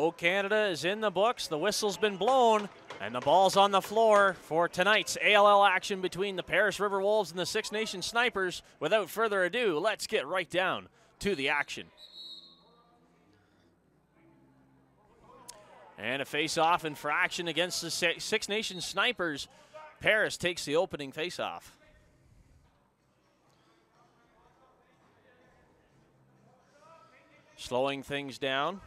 O Canada is in the books. The whistle's been blown, and the ball's on the floor for tonight's ALL action between the Paris RiverWolves and the Six Nations Snipers. Without further ado, let's get right down to the action. And a face-off infraction against the Six Nations Snipers. Paris takes the opening face-off. Slowing things doing,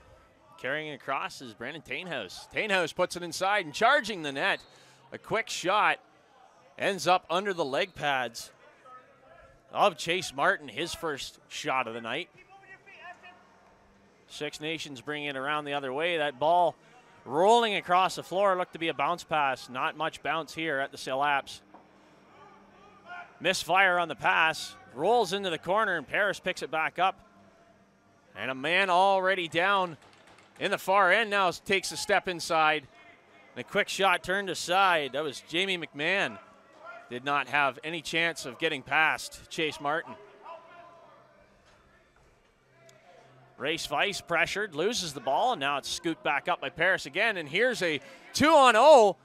carrying across is Brandon Tainhouse. Tainhouse puts it inside and charging the net. A quick shot ends up under the leg pads of Chase Martin, his first shot of the night. Six Nations bringing it around the other way. That ball rolling across the floor looked to be a bounce pass. Not much bounce here at the Sillaps. Misfire on the pass, rolls into the corner, and Paris picks it back up. And a man already down in the far end now takes a step inside. And a quick shot turned aside. That was Jamie McMahon. Did not have any chance of getting past Chase Martin. Race Vice pressured, loses the ball, and now it's scooped back up by Paris again. And here's a 2-on-0.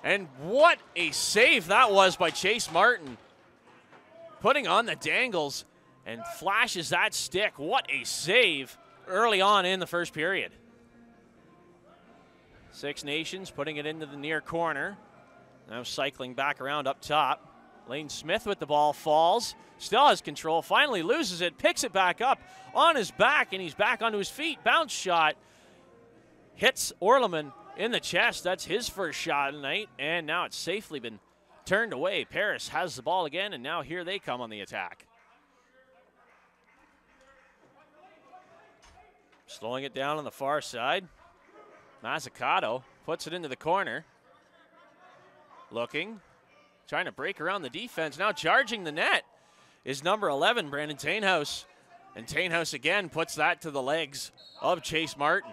And what a save that was by Chase Martin. Putting on the dangles and flashes that stick. What a save early on in the first period. Six Nations putting it into the near corner. Now cycling back around up top. Lane Smith with the ball, falls, still has control, finally loses it, picks it back up on his back, and he's back onto his feet. Bounce shot, hits Orleman in the chest. That's his first shot tonight, and now it's safely been turned away. Paris has the ball again, and now here they come on the attack. Slowing it down on the far side. Mazzucato puts it into the corner. Looking, trying to break around the defense. Now charging the net is number 11, Brandon Tainhouse. And Tainhouse again puts that to the legs of Chase Martin.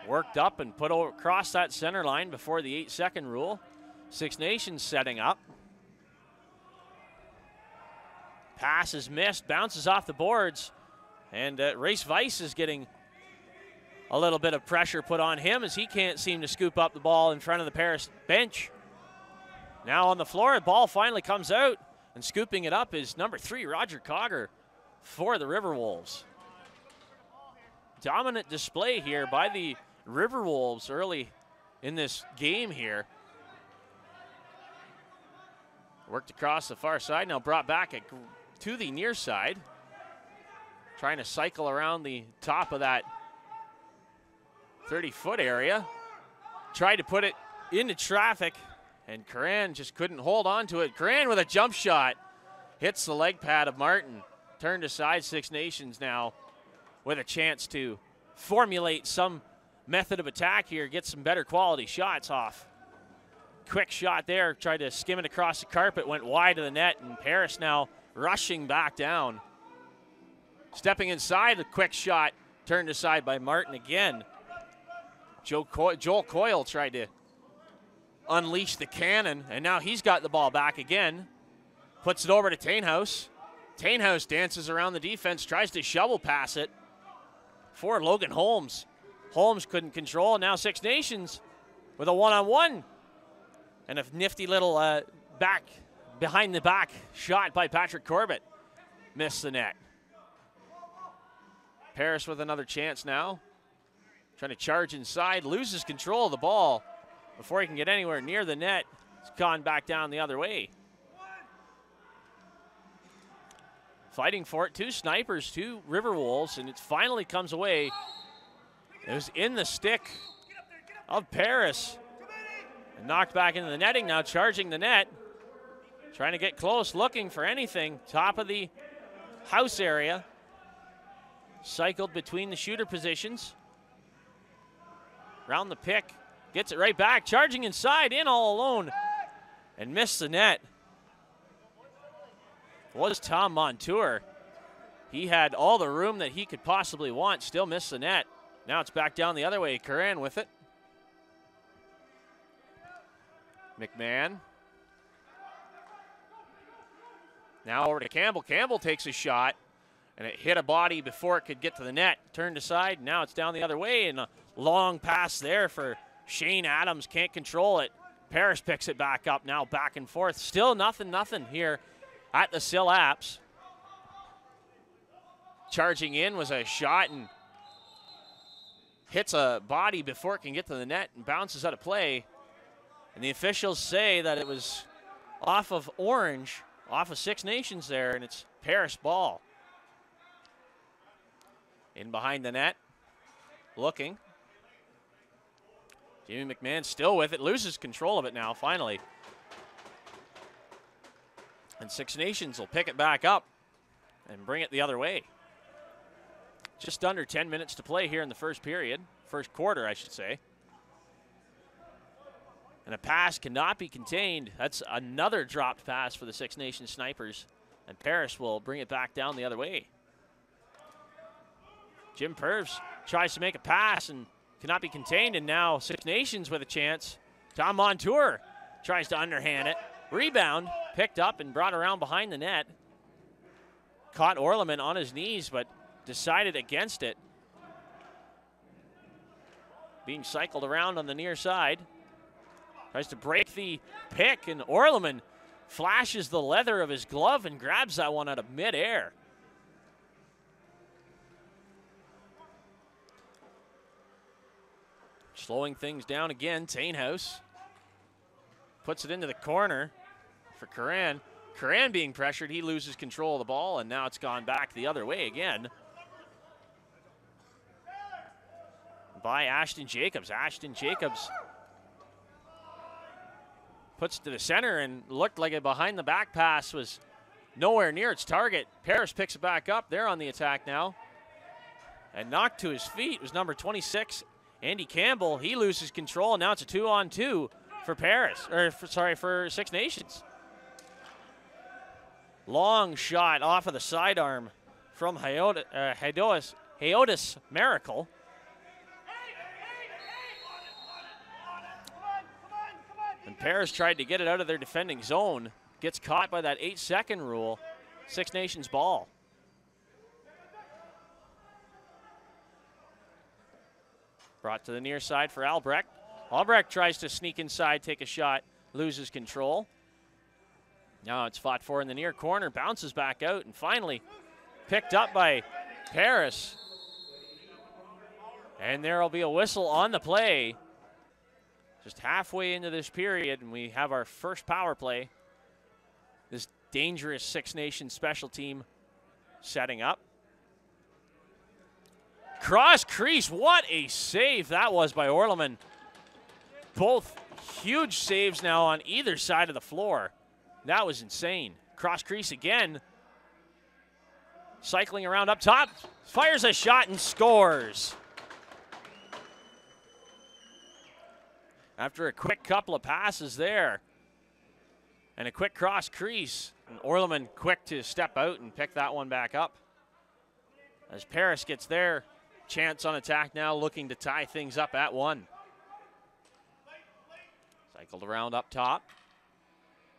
Worked up and put across that center line before the 8-second rule. Six Nations setting up. Pass is missed, bounces off the boards, and Race Vice is getting a little bit of pressure put on him as he can't seem to scoop up the ball in front of the Paris bench. Now on the floor, the ball finally comes out, and scooping it up is number 3, Roger Cogger for the RiverWolves. Dominant display here by the RiverWolves early in this game here. Worked across the far side, now brought back to the near side. Trying to cycle around the top of that 30-foot area. Tried to put it into traffic, and Curran just couldn't hold on to it. Curran with a jump shot. Hits the leg pad of Martin. Turned aside. Six Nations now with a chance to formulate some method of attack here. Get some better quality shots off. Quick shot there. Tried to skim it across the carpet. Went wide of the net, and Paris now rushing back down. Stepping inside, a quick shot turned aside by Martin again. Joel Coyle tried to unleash the cannon, and now he's got the ball back again. Puts it over to Tainhouse. Tainhouse dances around the defense, tries to shovel pass it for Logan Holmes. Holmes couldn't control. Now Six Nations with a one-on-one. And a nifty little behind the back shot by Patrick Corbett. Missed the net. Paris with another chance now. Trying to charge inside, loses control of the ball before he can get anywhere near the net. It's gone back down the other way. Fighting for it, 2 Snipers, 2 RiverWolves, and it finally comes away. It was in the stick of Paris. And knocked back into the netting, now charging the net. Trying to get close, looking for anything. Top of the house area. Cycled between the shooter positions. Round the pick, gets it right back, charging inside, in all alone, and missed the net. Was Tom Montour. He had all the room that he could possibly want, still missed the net. Now it's back down the other way, Curran with it. McMahon. Now over to Campbell. Campbell takes a shot. And it hit a body before it could get to the net. Turned aside, now it's down the other way, and a long pass there for Shane Adams. Can't control it. Paris picks it back up now, back and forth. Still nothing here at the Sill Apps. Charging in was a shot and hits a body before it can get to the net and bounces out of play. And the officials say that it was off of Orange, off of Six Nations there, and it's Paris ball. In behind the net, looking. Jamie McMahon still with it, loses control of it now, finally. And Six Nations will pick it back up and bring it the other way. Just under 10 minutes to play here in the first period, first quarter, I should say. And a pass cannot be contained. That's another dropped pass for the Six Nations Snipers. And Paris will bring it back down the other way. Jim Purves tries to make a pass and cannot be contained, and now Six Nations with a chance. Tom Montour tries to underhand it. Rebound, picked up and brought around behind the net. Caught Orleman on his knees, but decided against it. Being cycled around on the near side. Tries to break the pick, and Orleman flashes the leather of his glove and grabs that one out of midair. Slowing things down again, Tainhouse puts it into the corner for Curran. Curran being pressured, he loses control of the ball, and now it's gone back the other way again by Ashton Jacobs. Ashton Jacobs puts it to the center and looked like a behind the back pass was nowhere near its target. Paris picks it back up. They're on the attack now. And knocked to his feet was number 26, Andy Campbell. He loses control, and now it's a 2-on-2 for Paris, or for Six Nations. Long shot off of the sidearm from Heodis Miracle. And Paris tried to get it out of their defending zone. Gets caught by that 8-second rule. Six Nations ball. Brought to the near side for Albrecht. Albrecht tries to sneak inside, take a shot, loses control. Now it's fought for in the near corner, bounces back out, and finally picked up by Paris. And there will be a whistle on the play. Just halfway into this period, and we have our first power play. This dangerous Six Nations special team setting up. Cross crease, what a save that was by Orleman. Both huge saves now on either side of the floor. That was insane. Cross crease again. Cycling around up top, fires a shot and scores. After a quick couple of passes there and a quick cross crease, and Orleman quick to step out and pick that one back up. As Paris gets their chance on attack now, looking to tie things up at 1. Cycled around up top.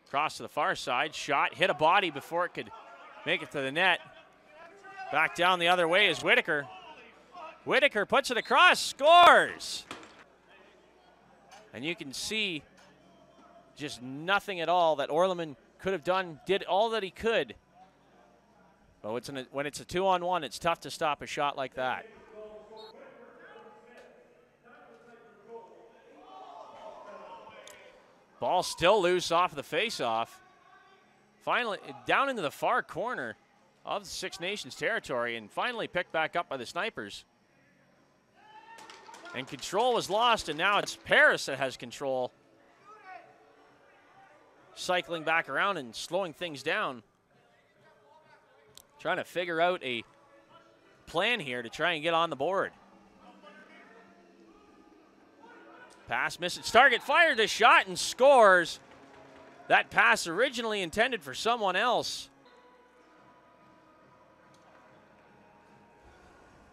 Cross to the far side, shot, hit a body before it could make it to the net. Back down the other way is Whitaker. Whitaker puts it across, scores! And you can see just nothing at all that Orleman could have done, did all that he could. But when it's a 2-on-1, it's tough to stop a shot like that. Ball still loose off of the face-off. Finally, down into the far corner of the Six Nations territory, and finally picked back up by the Snipers. And control was lost, and now it's Paris that has control. Cycling back around and slowing things down. Trying to figure out a plan here to try and get on the board. Pass misses its target, fired a shot and scores. That pass originally intended for someone else.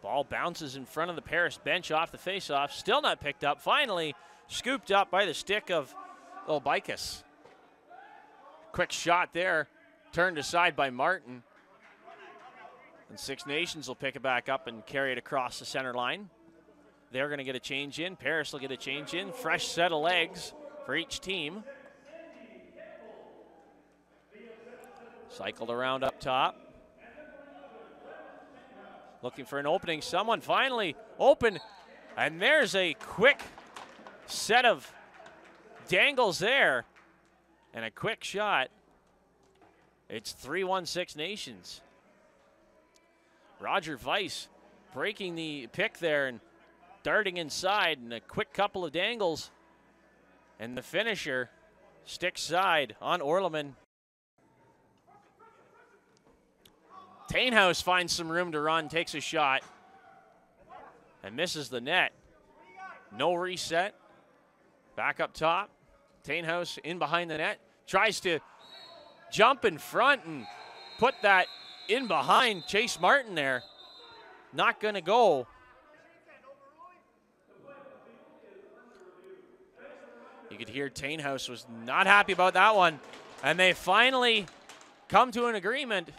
Ball bounces in front of the Paris bench off the faceoff. Still not picked up. Finally scooped up by the stick of Olbaikas. Quick shot there. Turned aside by Martin. And Six Nations will pick it back up and carry it across the center line. They're going to get a change in. Paris will get a change in. Fresh set of legs for each team. Cycled around up top. Looking for an opening. Someone finally open. And there's a quick set of dangles there. And a quick shot. It's 3-1 Six Nations. Roger Weiss breaking the pick there and darting inside, and a quick couple of dangles. And the finisher, stick side on Orleman. Tainhouse finds some room to run, takes a shot, and misses the net. No reset. Back up top. Tainhouse in behind the net. Tries to jump in front and put that in behind Chase Martin there. Not going to go. You could hear Tainhouse was not happy about that one. And they finally come to an agreement.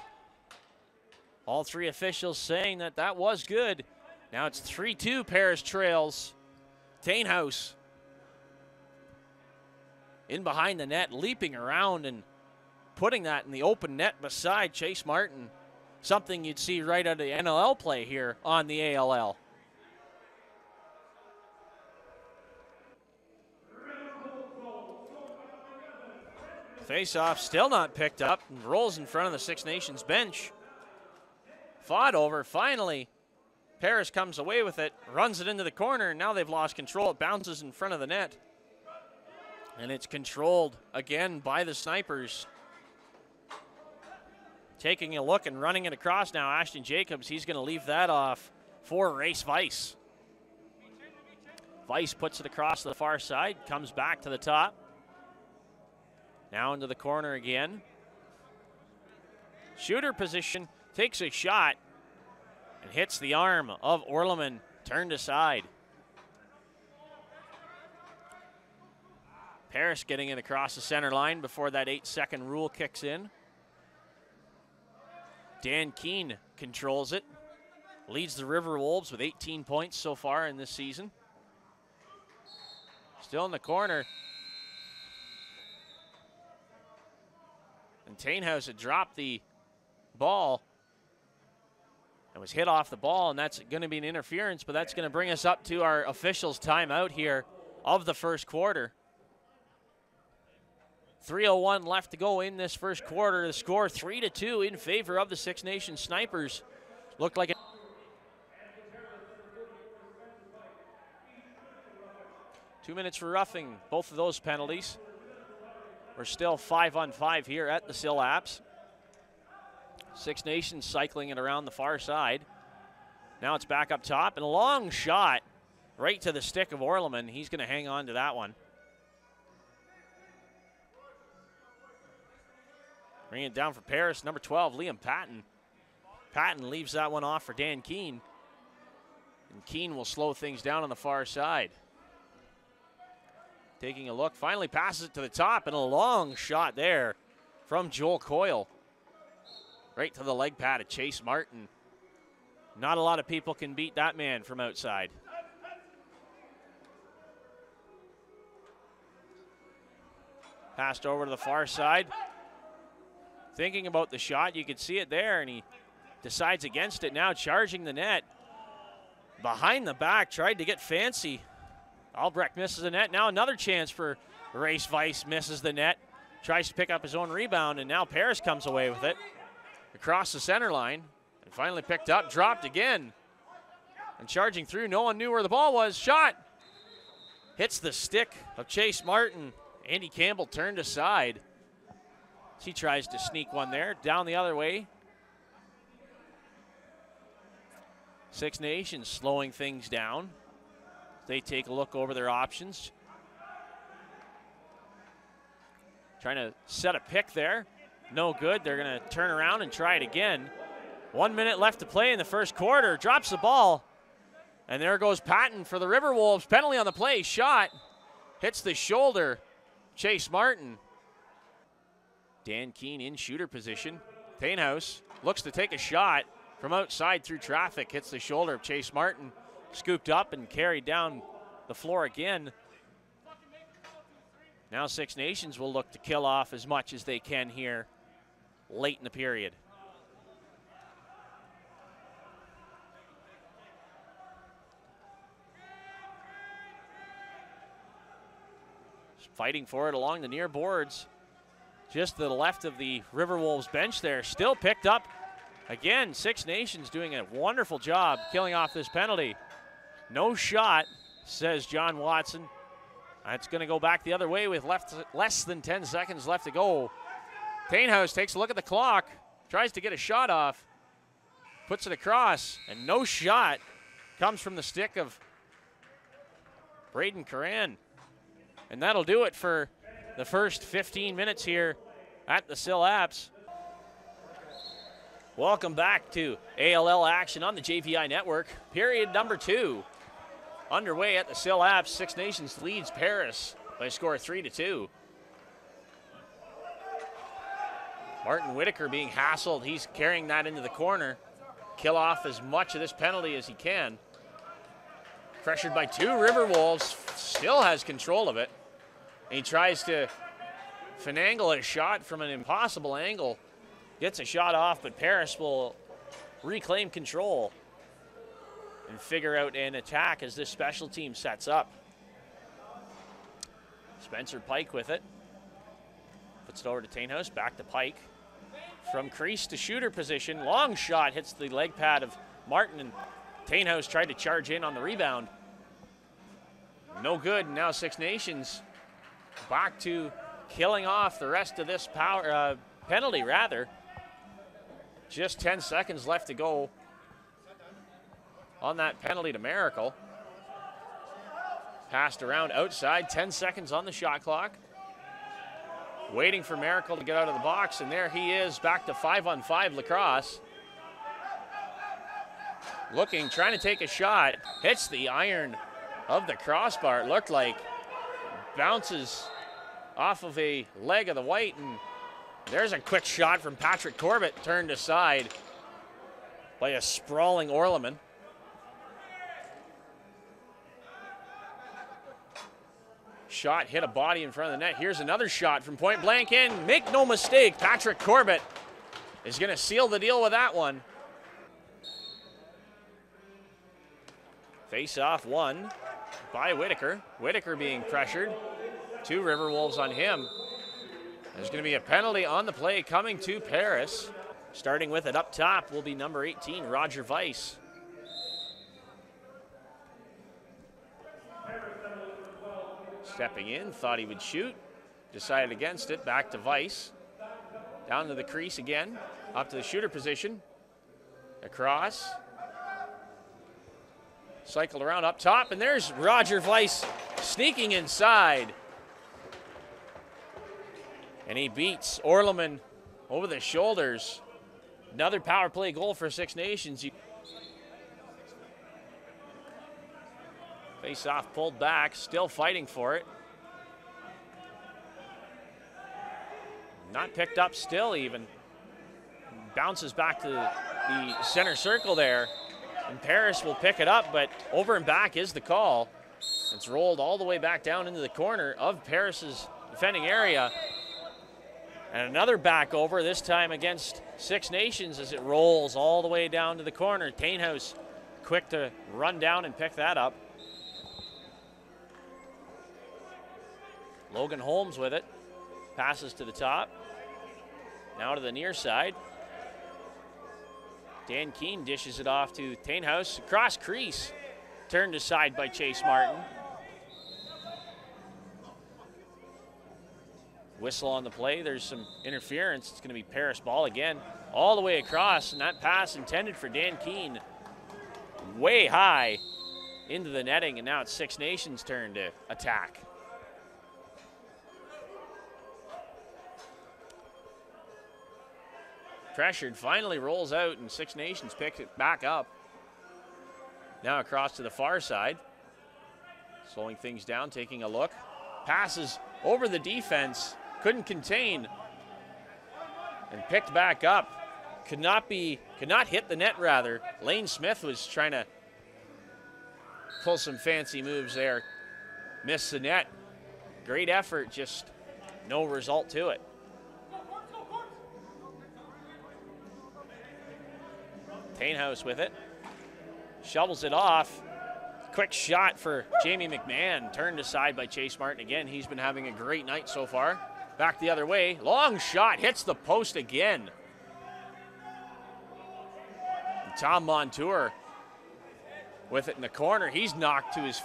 All three officials saying that that was good. Now it's 3-2 Paris trails. Tainhouse in behind the net, leaping around and putting that in the open net beside Chase Martin. Something you'd see right out of the NLL play here on the ALL. Face-off still not picked up and rolls in front of the Six Nations bench. Fought over, finally. Paris comes away with it, runs it into the corner, and now they've lost control. It bounces in front of the net. And it's controlled again by the Snipers. Taking a look and running it across now, Ashton Jacobs. He's going to leave that off for Race Weiss. Weiss puts it across the far side, comes back to the top. Now into the corner again. Shooter position, takes a shot, and hits the arm of Orleman, turned aside. Paris getting it across the center line before that 8-second rule kicks in. Dan Keene controls it. Leads the RiverWolves with 18 points so far in this season. Still in the corner. And Tainhouse had dropped the ball and was hit off the ball, and that's going to be an interference, but that's going to bring us up to our officials' timeout here of the first quarter. 3:01 left to go in this first quarter. The score 3-2 in favor of the Six Nations Snipers. Looked like it. 2 minutes for roughing both of those penalties. We're still 5-on-5 here at the Sill Apps. Six Nations cycling it around the far side. Now it's back up top, and a long shot right to the stick of Orleman. He's going to hang on to that one. Bringing it down for Paris, number 12, Liam Patton. Patton leaves that one off for Dan Keene. And Keene will slow things down on the far side. Taking a look, finally passes it to the top, and a long shot there from Joel Coyle. Right to the leg pad of Chase Martin. Not a lot of people can beat that man from outside. Passed over to the far side. Thinking about the shot, you can see it there, and he decides against it now, charging the net. Behind the back, tried to get fancy. Albrecht misses the net. Now another chance for Race Weiss, misses the net. Tries to pick up his own rebound, and now Paris comes away with it. Across the center line, and finally picked up, dropped again. And charging through, no one knew where the ball was. Shot! Hits the stick of Chase Martin. Andy Campbell turned aside. He tries to sneak one there, down the other way. Six Nations slowing things down. They take a look over their options. Trying to set a pick there. No good. They're going to turn around and try it again. 1 minute left to play in the first quarter. Drops the ball. And there goes Patton for the RiverWolves. Penalty on the play. Shot. Hits the shoulder. Chase Martin. Dan Keene in shooter position. Tainhouse looks to take a shot from outside through traffic, hits the shoulder of Chase Martin, scooped up and carried down the floor again. Now Six Nations will look to kill off as much as they can here late in the period. Fighting for it along the near boards. Just to the left of the RiverWolves bench there. Still picked up. Again, Six Nations doing a wonderful job killing off this penalty. No shot, says John Watson. It's going to go back the other way with less than 10 seconds left to go. Tainhouse takes a look at the clock, tries to get a shot off, puts it across, and no shot comes from the stick of Braden Curran. And that'll do it for the first 15 minutes here at the Sill Apps. Welcome back to ALL action on the JVI network. Period number 2 underway at the Sill Apps. Six Nations leads Paris by a score of 3-2. Martin Whitaker being hassled. He's carrying that into the corner. Kill off as much of this penalty as he can. Pressured by 2 RiverWolves. Still has control of it. And he tries to finagle a shot from an impossible angle. Gets a shot off, but Paris will reclaim control and figure out an attack as this special team sets up. Spencer Pike with it. Puts it over to Tainhouse, back to Pike. From crease to shooter position, long shot hits the leg pad of Martin, and Tainhouse tried to charge in on the rebound. No good, now Six Nations back to killing off the rest of this penalty, rather. Just 10 seconds left to go on that penalty to Miracle. Passed around outside, 10 seconds on the shot clock. Waiting for Miracle to get out of the box, and there he is, back to 5-on-5 lacrosse. Looking, trying to take a shot, hits the iron of the crossbar, it looked like. Bounces off of a leg of the white, and there's a quick shot from Patrick Corbett, turned aside by a sprawling Orleman. Shot hit a body in front of the net. Here's another shot from point blank in. Make no mistake, Patrick Corbett is going to seal the deal with that one. Face off won by Whitaker. Whitaker being pressured. 2 RiverWolves on him. There's going to be a penalty on the play coming to Paris. Starting with it up top will be number 18, Roger Weiss. Stepping in, thought he would shoot. Decided against it, back to Weiss. Down to the crease again, up to the shooter position. Across. Cycled around up top, and there's Roger Weiss sneaking inside. And he beats Orleman over the shoulders. Another power play goal for Six Nations. Face off pulled back, still fighting for it. Not picked up still even. Bounces back to the center circle there. And Paris will pick it up, but over and back is the call. It's rolled all the way back down into the corner of Paris's defending area. And another back over, this time against Six Nations as it rolls all the way down to the corner. Tainhouse quick to run down and pick that up. Logan Holmes with it. Passes to the top. Now to the near side. Dan Keene dishes it off to Tainhouse. Across crease. Turned aside by Chase Martin. Whistle on the play. There's some interference. It's going to be Paris ball again. All the way across, and that pass intended for Dan Keene. Way high into the netting, and now it's Six Nations' turn to attack. Pressured, finally rolls out, and Six Nations picks it back up. Now across to the far side. Slowing things down, taking a look. Passes over the defense. Couldn't contain. And picked back up. Could not be could not hit the net, rather. Lane Smith was trying to pull some fancy moves there. Missed the net. Great effort, just no result to it. Tainhouse with it. Shovels it off. Quick shot for Jamie McMahon. Turned aside by Chase Martin again. He's been having a great night so far. Back the other way. Long shot. Hits the post again. And Tom Montour with it in the corner. He's knocked to his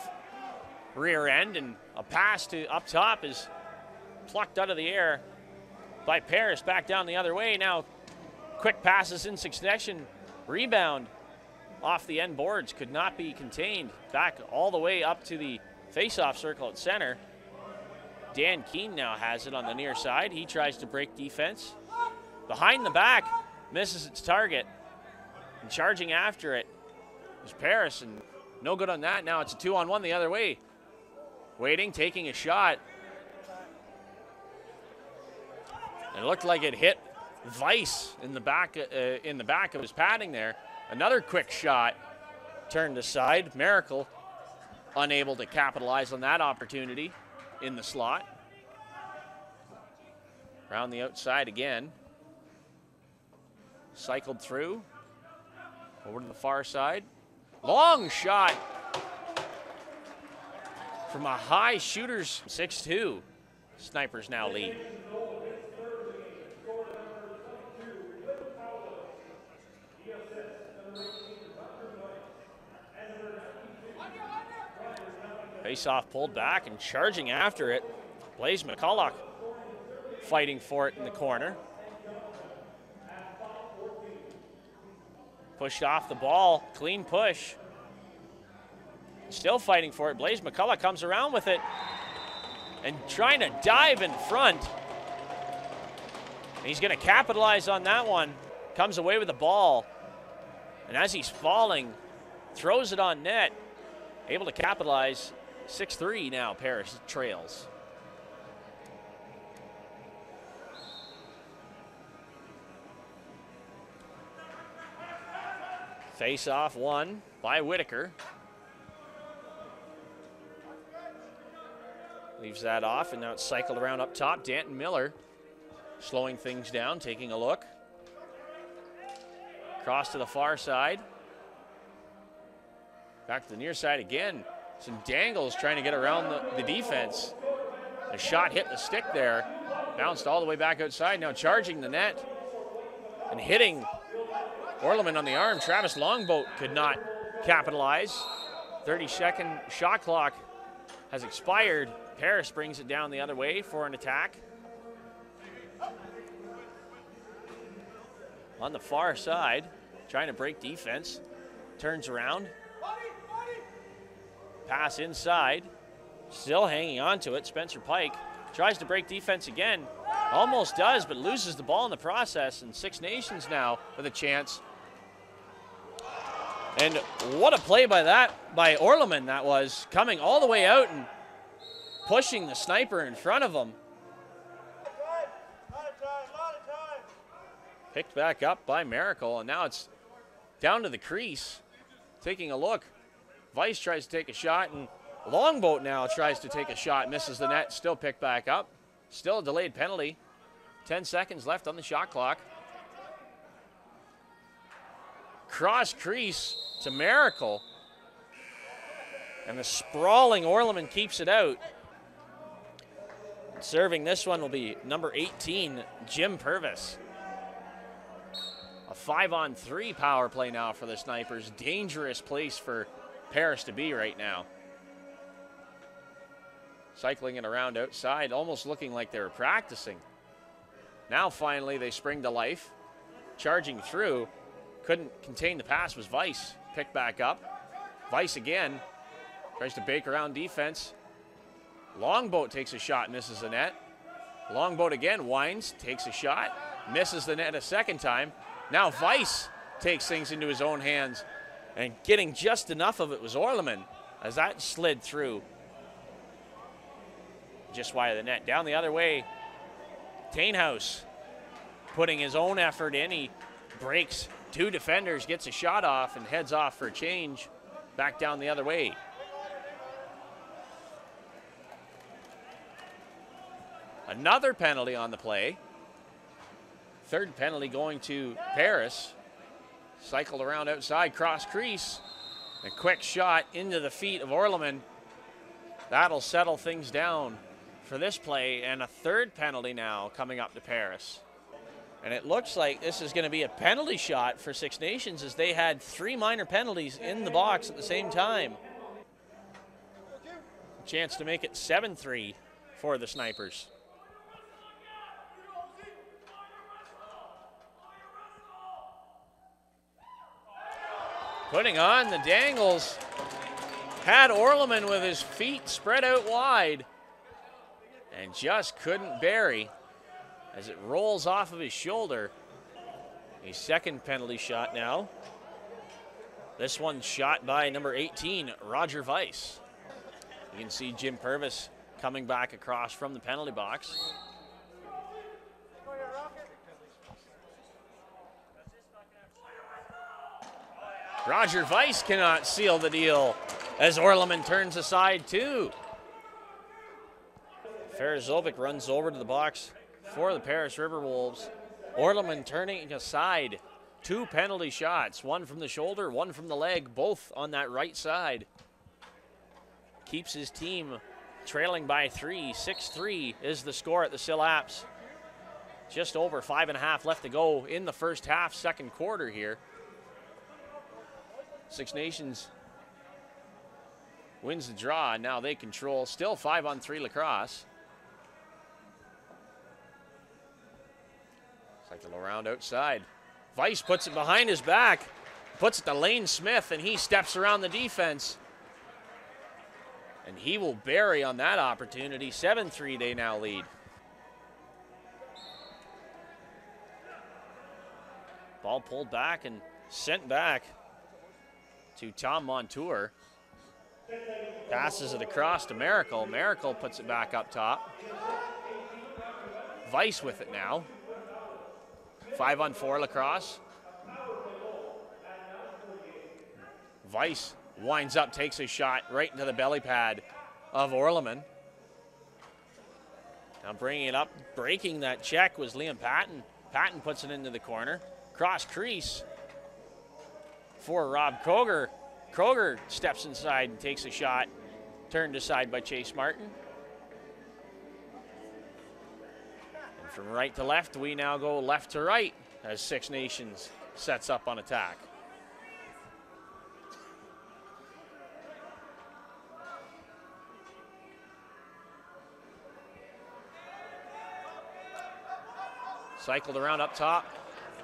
rear end, and a pass to up top is plucked out of the air by Paris. Back down the other way. Now quick passes in succession. Rebound off the end boards, could not be contained. Back all the way up to the face-off circle at center. Dan Keene now has it on the near side. He tries to break defense. Behind the back, misses its target. And charging after it is Paris, and no good on that. Now it's a 2-on-1 the other way. Waiting, taking a shot. And it looked like it hit Weiss in the back of his padding there. Another quick shot turned aside. Miracle unable to capitalize on that opportunity in the slot. Around the outside again. Cycled through. Over to the far side. Long shot from a high shooter's 6-2. Snipers now lead. Face-off pulled back and charging after it. Blaise McCulloch fighting for it in the corner. Pushed off the ball, clean push. Still fighting for it. Blaise McCulloch comes around with it and trying to dive in front. And he's going to capitalize on that one. Comes away with the ball. And as he's falling, throws it on net. Able to capitalize. 6-3 now, Paris trails. Face-off won by Whitaker. Leaves that off, and now it's cycled around up top. Danton Miller slowing things down, taking a look. Cross to the far side. Back to the near side again. Some dangles trying to get around the defense. A shot hit the stick there. Bounced all the way back outside. Now charging the net and hitting Orleman on the arm. Travis Longboat could not capitalize. 30-second shot clock has expired. Paris brings it down the other way for an attack. On the far side, trying to break defense. Turns around. Pass inside, still hanging on to it. Spencer Pike tries to break defense again. Almost does, but loses the ball in the process. And Six Nations now with a chance. And what a play by Orleman that was, coming all the way out and pushing the sniper in front of him. Picked back up by Miracle, and now it's down to the crease. Taking a look. Weiss tries to take a shot, and Longboat now tries to take a shot, misses the net, still picked back up. Still a delayed penalty. 10 seconds left on the shot clock. Cross crease to Miracle. And the sprawling Orleman keeps it out. Serving this one will be number 18, Jim Purvis. A 5-on-3 power play now for the Snipers. Dangerous place for Paris to be right now. Cycling it around outside, almost looking like they were practicing. Now finally they spring to life. Charging through, couldn't contain the pass, was Weiss. Picked back up. Weiss again, tries to bake around defense. Longboat takes a shot, misses the net. Longboat again, winds, takes a shot, misses the net a second time. Now Weiss takes things into his own hands. And getting just enough of it was Orleman as that slid through. Just wide of the net. Down the other way, Tainhouse putting his own effort in. He breaks Two defenders, gets a shot off and heads off for a change. Back down the other way. Another penalty on the play. Third penalty going to Paris. Cycled around outside, cross crease. A quick shot into the feet of Orleman. That'll settle things down for this play, and a third penalty now coming up to Paris. And it looks like this is going to be a penalty shot for Six Nations, as they had 3 minor penalties in the box at the same time. A chance to make it 7-3 for the Snipers. Putting on the dangles. Had Orleman with his feet spread out wide and just couldn't bury as it rolls off of his shoulder. A second penalty shot now. This one shot by number 18, Roger Weiss. You can see Jim Purvis coming back across from the penalty box. Roger Weiss cannot seal the deal as Orleman turns aside too. Farazovic runs over to the box for the Paris RiverWolves. Orleman turning aside. 2 penalty shots, one from the shoulder, one from the leg, both on that right side. Keeps his team trailing by 3. 6-3 is the score at the Sillaps. Just over 5.5 left to go in the first half, second quarter here. Six Nations wins the draw, and now they control. Still 5-on-3 lacrosse. Cycle around outside. Weiss puts it behind his back, puts it to Lane Smith, and he steps around the defense. And he will bury on that opportunity. 7-3 they now lead. Ball pulled back and sent back to Tom Montour. Passes it across to Miracle. Miracle puts it back up top. Weiss with it now. 5-on-4 lacrosse. Weiss winds up, takes a shot right into the belly pad of Orleman. Now bringing it up, breaking that check was Liam Patton. Patton puts it into the corner. Cross crease for Rob Kroger. Kroger steps inside and takes a shot, turned aside by Chase Martin. And from right to left, we now go left to right as Six Nations sets up on attack. Cycled around up top.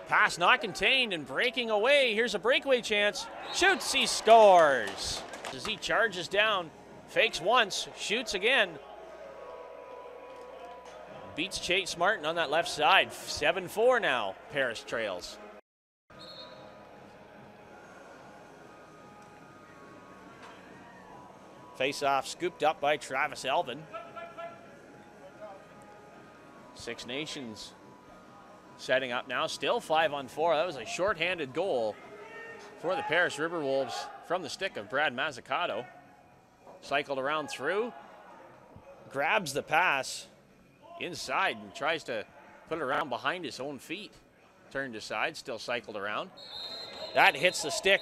Pass not contained and breaking away. Here's a breakaway chance. Shoots, he scores. As he charges down, fakes once, shoots again. Beats Chase Martin on that left side. 7-4 now, Paris trails. Face-off scooped up by Travis Elvin. Six Nations setting up now, still 5-on-4. That was a shorthanded goal for the Paris RiverWolves from the stick of Brad Mazzucato. Cycled around through, grabs the pass inside and tries to put it around behind his own feet. Turned aside, still cycled around. That hits the stick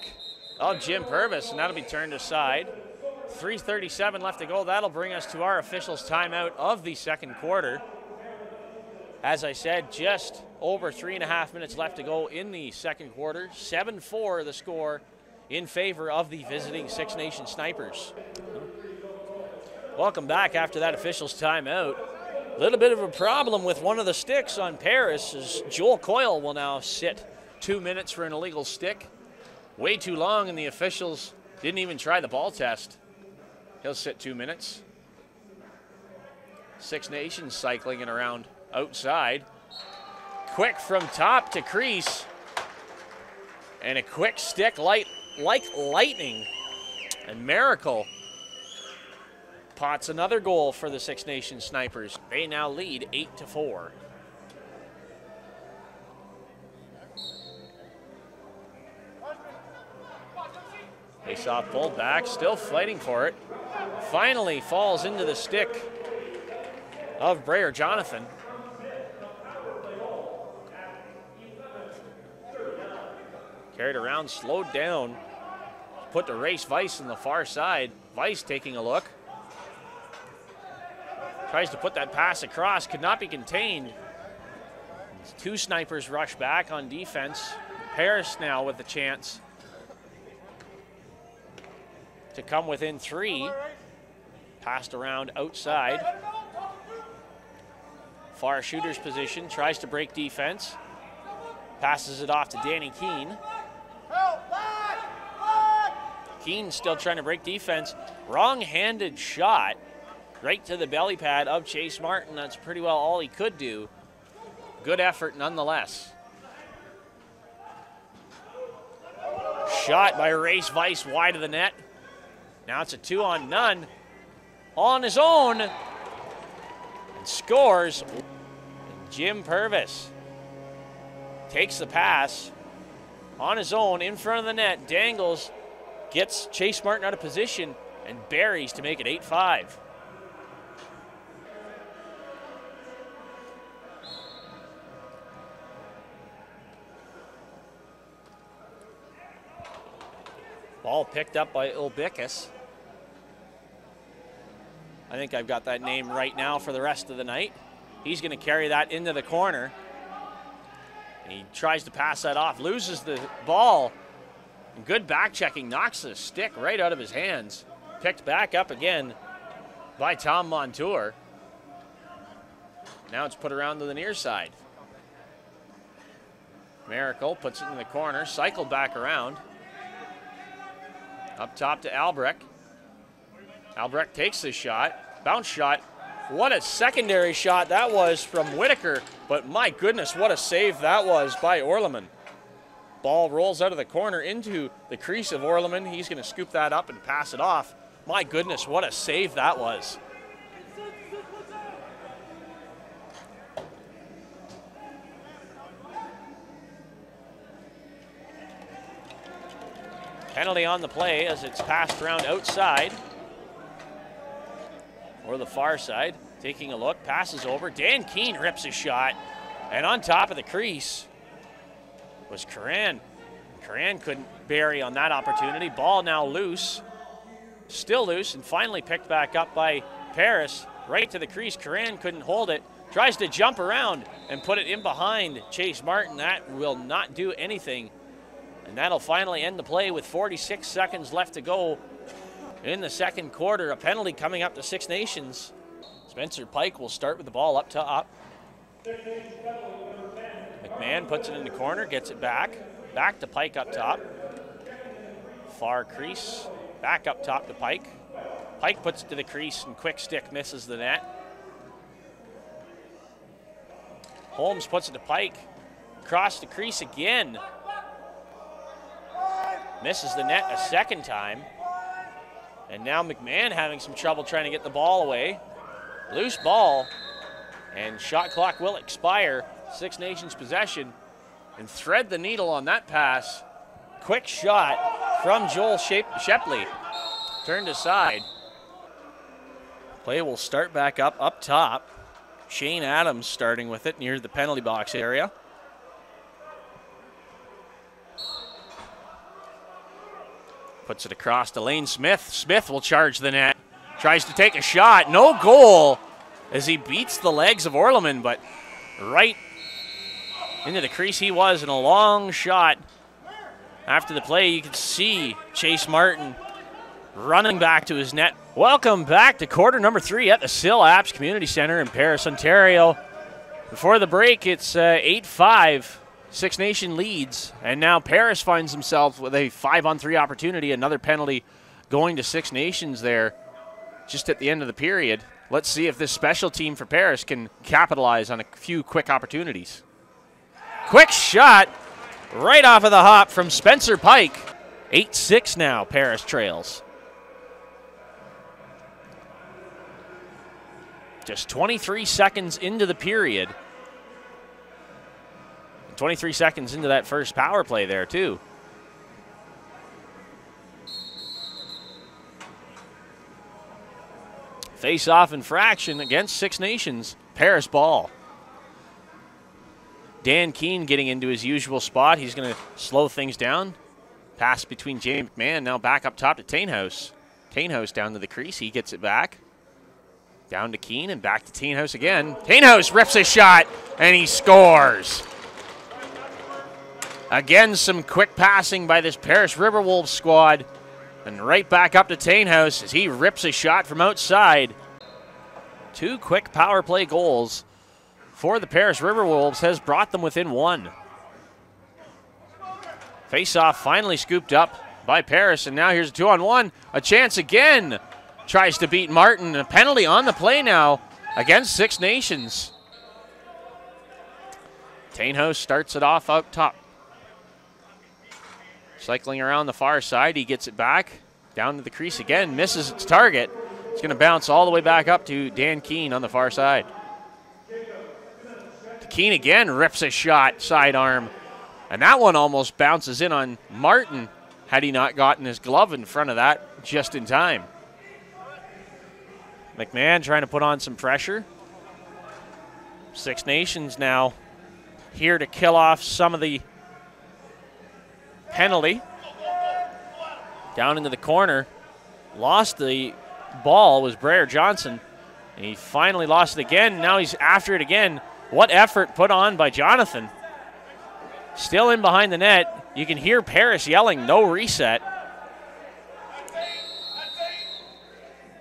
of Jim Purvis, and that'll be turned aside. 3:37 left to go. That'll bring us to our officials' timeout of the second quarter. As I said, just over 3.5 minutes left to go in the second quarter. 7-4 the score in favor of the visiting Six Nations Snipers. Welcome back after that officials timeout. A little bit of a problem with one of the sticks on Paris, as Joel Coyle will now sit 2 minutes for an illegal stick. Way too long, and the officials didn't even try the ball test. He'll sit 2 minutes. Six Nations cycling it around outside. Quick from top to crease. And a quick stick like lightning. And Miracle pots another goal for the Six Nations Snipers. They now lead 8-4. Face-off pulled back, still fighting for it. Finally falls into the stick of Brayer Jonathan. Carried around, slowed down. Put to Race Weiss on the far side. Weiss taking a look. Tries to put that pass across, could not be contained. Two snipers rush back on defense. Paris now with the chance to come within 3. Passed around outside. Far shooter's position, tries to break defense. Passes it off to Danny Keene. Keene still trying to break defense. Wrong-handed shot right to the belly pad of Chase Martin. That's pretty well all he could do. Good effort nonetheless. Shot by Race Weiss wide of the net. Now it's a 2-on-none. On his own. And scores. And Jim Purvis takes the pass. On his own, in front of the net. Dangles. Gets Chase Martin out of position. And buries to make it 8-5. Ball picked up by Ulbicus. I think I've got that name right now for the rest of the night. He's going to carry that into the corner. He tries to pass that off, loses the ball. Good back checking, knocks the stick right out of his hands. Picked back up again by Tom Montour. Now it's put around to the near side. Miracle puts it in the corner, cycled back around. Up top to Albrecht. Albrecht takes the shot. Bounce shot. What a secondary shot that was from Whitaker. But my goodness, what a save that was by Orleman. Ball rolls out of the corner into the crease of Orleman. He's going to scoop that up and pass it off. My goodness, what a save that was. Penalty on the play as it's passed around outside. Or the far side. Taking a look, passes over. Dan Keene rips a shot. And on top of the crease was Curran. Curran couldn't bury on that opportunity. Ball now loose. Still loose and finally picked back up by Paris. Right to the crease. Curran couldn't hold it. Tries to jump around and put it in behind Chase Martin. That will not do anything. And that'll finally end the play with 46 seconds left to go in the second quarter. A penalty coming up to Six Nations. Spencer Pike will start with the ball up top. McMahon puts it in the corner, gets it back. Back to Pike up top. Far crease. Back up top to Pike. Pike puts it to the crease and quick stick misses the net. Holmes puts it to Pike. Across the crease again. Misses the net a second time. And now McMahon having some trouble trying to get the ball away. Loose ball. And shot clock will expire. Six Nations possession. And thread the needle on that pass. Quick shot from Joel Shepley. Turned aside. Play will start back up top. Shane Adams starting with it near the penalty box area. Puts it across to Lane Smith. Smith will charge the net. Tries to take a shot. No goal as he beats the legs of Orleman, but right into the crease he was in a long shot. After the play, you can see Chase Martin running back to his net. Welcome back to quarter number 3 at the Sill Apps Community Center in Paris, Ontario. Before the break, it's 8-5. Six Nation leads, and now Paris finds himself with a 5-on-3 opportunity. Another penalty going to Six Nations there just at the end of the period. Let's see if this special team for Paris can capitalize on a few quick opportunities. Quick shot right off of the hop from Spencer Pike. 8-6 now, Paris trails. Just 23 seconds into the period. 23 seconds into that first power play there, too. Face-off infraction against Six Nations. Paris ball. Dan Keene getting into his usual spot. He's going to slow things down. Pass between Jamie McMahon. Now back up top to Tainhouse. Tainhouse down to the crease. He gets it back. Down to Keene and back to Tainhouse again. Tainhouse rips a shot and he scores. Again, some quick passing by this Paris RiverWolves squad. And right back up to Tainhouse as he rips a shot from outside. 2 quick power play goals for the Paris RiverWolves has brought them within 1. Face-off finally scooped up by Paris, and now here's a 2-on-1. A chance again. Tries to beat Martin. A penalty on the play now against Six Nations. Tainhouse starts it off out top. Cycling around the far side, he gets it back. Down to the crease again, misses its target. It's going to bounce all the way back up to Dan Keene on the far side. Keene again rips a shot, sidearm. And that one almost bounces in on Martin had he not gotten his glove in front of that just in time. McMahon trying to put on some pressure. Six Nations now here to kill off some of the penalty. Down into the corner. Lost the ball was Brer Johnson. And he finally lost it again. Now he's after it again. What effort put on by Jonathan. Still in behind the net. You can hear Paris yelling, no reset.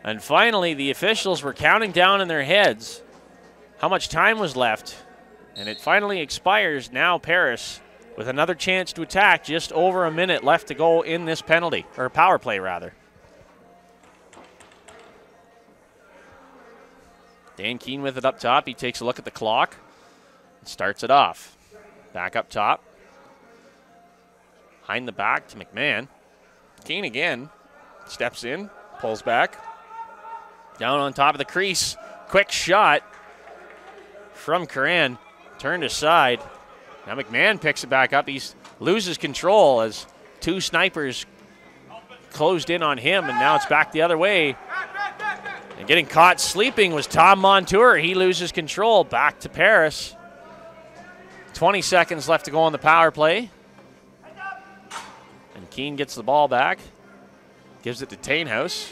And finally, the officials were counting down in their heads how much time was left. And it finally expires. Now Paris with another chance to attack. Just over a minute left to go in this penalty, or power play rather. Dan Keene with it up top. He takes a look at the clock and starts it off. Back up top. Behind the back to McMahon. Keene again. Steps in. Pulls back. Down on top of the crease. Quick shot from Curran. Turned aside. Now McMahon picks it back up. He loses control as 2 snipers closed in on him, and now it's back the other way. And getting caught sleeping was Tom Montour. He loses control. Back to Paris. 20 seconds left to go on the power play. And Keene gets the ball back. Gives it to Tainhouse.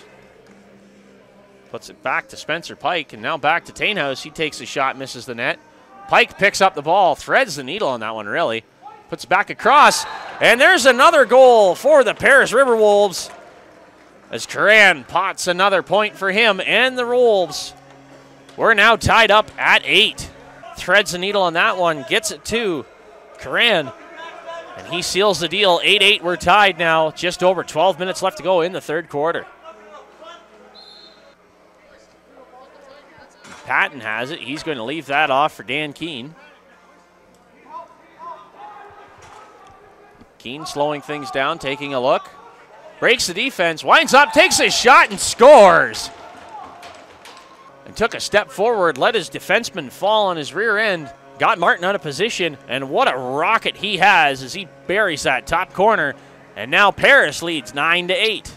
Puts it back to Spencer Pike, and now back to Tainhouse. He takes a shot, misses the net. Pike picks up the ball, threads the needle on that one, really. Puts it back across, and there's another goal for the Paris RiverWolves as Curran pots another point for him and the Wolves. We're now tied up at 8. Threads the needle on that one, gets it to Curran, and he seals the deal. 8-8, we're tied now. Just over 12 minutes left to go in the third quarter. Patton has it. He's going to leave that off for Dan Keene. Keene slowing things down, taking a look. Breaks the defense, winds up, takes a shot and scores. And took a step forward, let his defenseman fall on his rear end. Got Martin out of position, and what a rocket he has as he buries that top corner. And now Paris leads 9-8.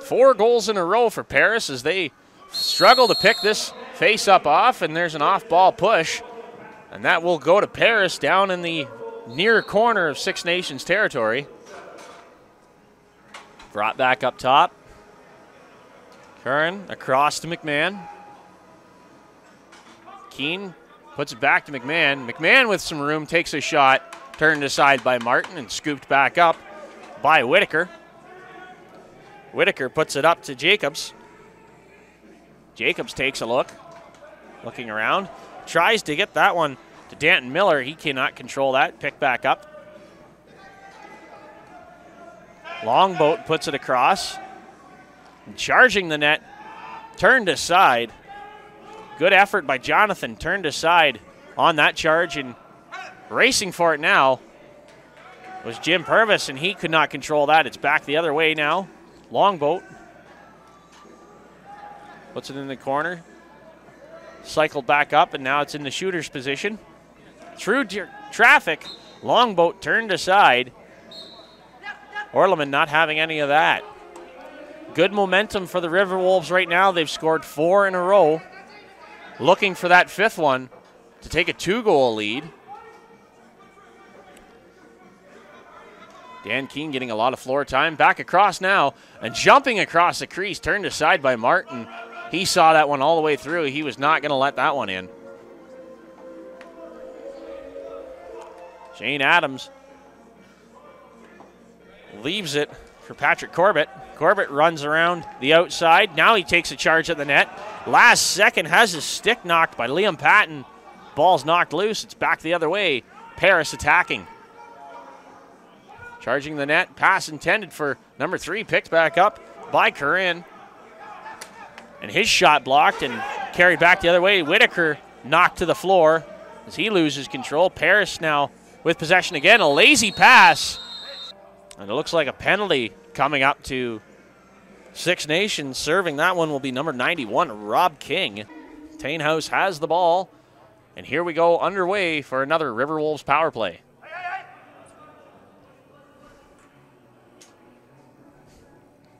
Four goals in a row for Paris as they struggle to pick this face-up off, and there's an off-ball push. And that will go to Paris down in the near corner of Six Nations territory. Brought back up top. Curran across to McMahon. Keene puts it back to McMahon. McMahon with some room takes a shot, turned aside by Martin and scooped back up by Whitaker. Whitaker puts it up to Jacobs. Jacobs takes a look, looking around. Tries to get that one to Danton Miller. He cannot control that. Pick back up. Longboat puts it across. Charging the net. Turned aside. Good effort by Jonathan. Turned aside on that charge, and racing for it now was Jim Purvis, and he could not control that. It's back the other way now. Longboat puts it in the corner. Cycled back up, and now it's in the shooter's position. Through traffic, Longboat turned aside. Orleman not having any of that. Good momentum for the RiverWolves right now. They've scored 4 in a row. Looking for that 5th one to take a 2-goal lead. Dan Keene getting a lot of floor time. Back across now and jumping across the crease. Turned aside by Martin. He saw that one all the way through. He was not going to let that one in. Shane Adams leaves it for Patrick Corbett. Corbett runs around the outside. Now he takes a charge at the net. Last second has his stick knocked by Liam Patton. Ball's knocked loose. It's back the other way. Paris attacking. Charging the net. Pass intended for number 3. Picked back up by Corinne. And his shot blocked and carried back the other way. Whitaker knocked to the floor as he loses control. Paris now with possession again. A lazy pass. And it looks like a penalty coming up to Six Nations. Serving that one will be number 91, Rob King. Tainhouse has the ball. And here we go underway for another RiverWolves power play.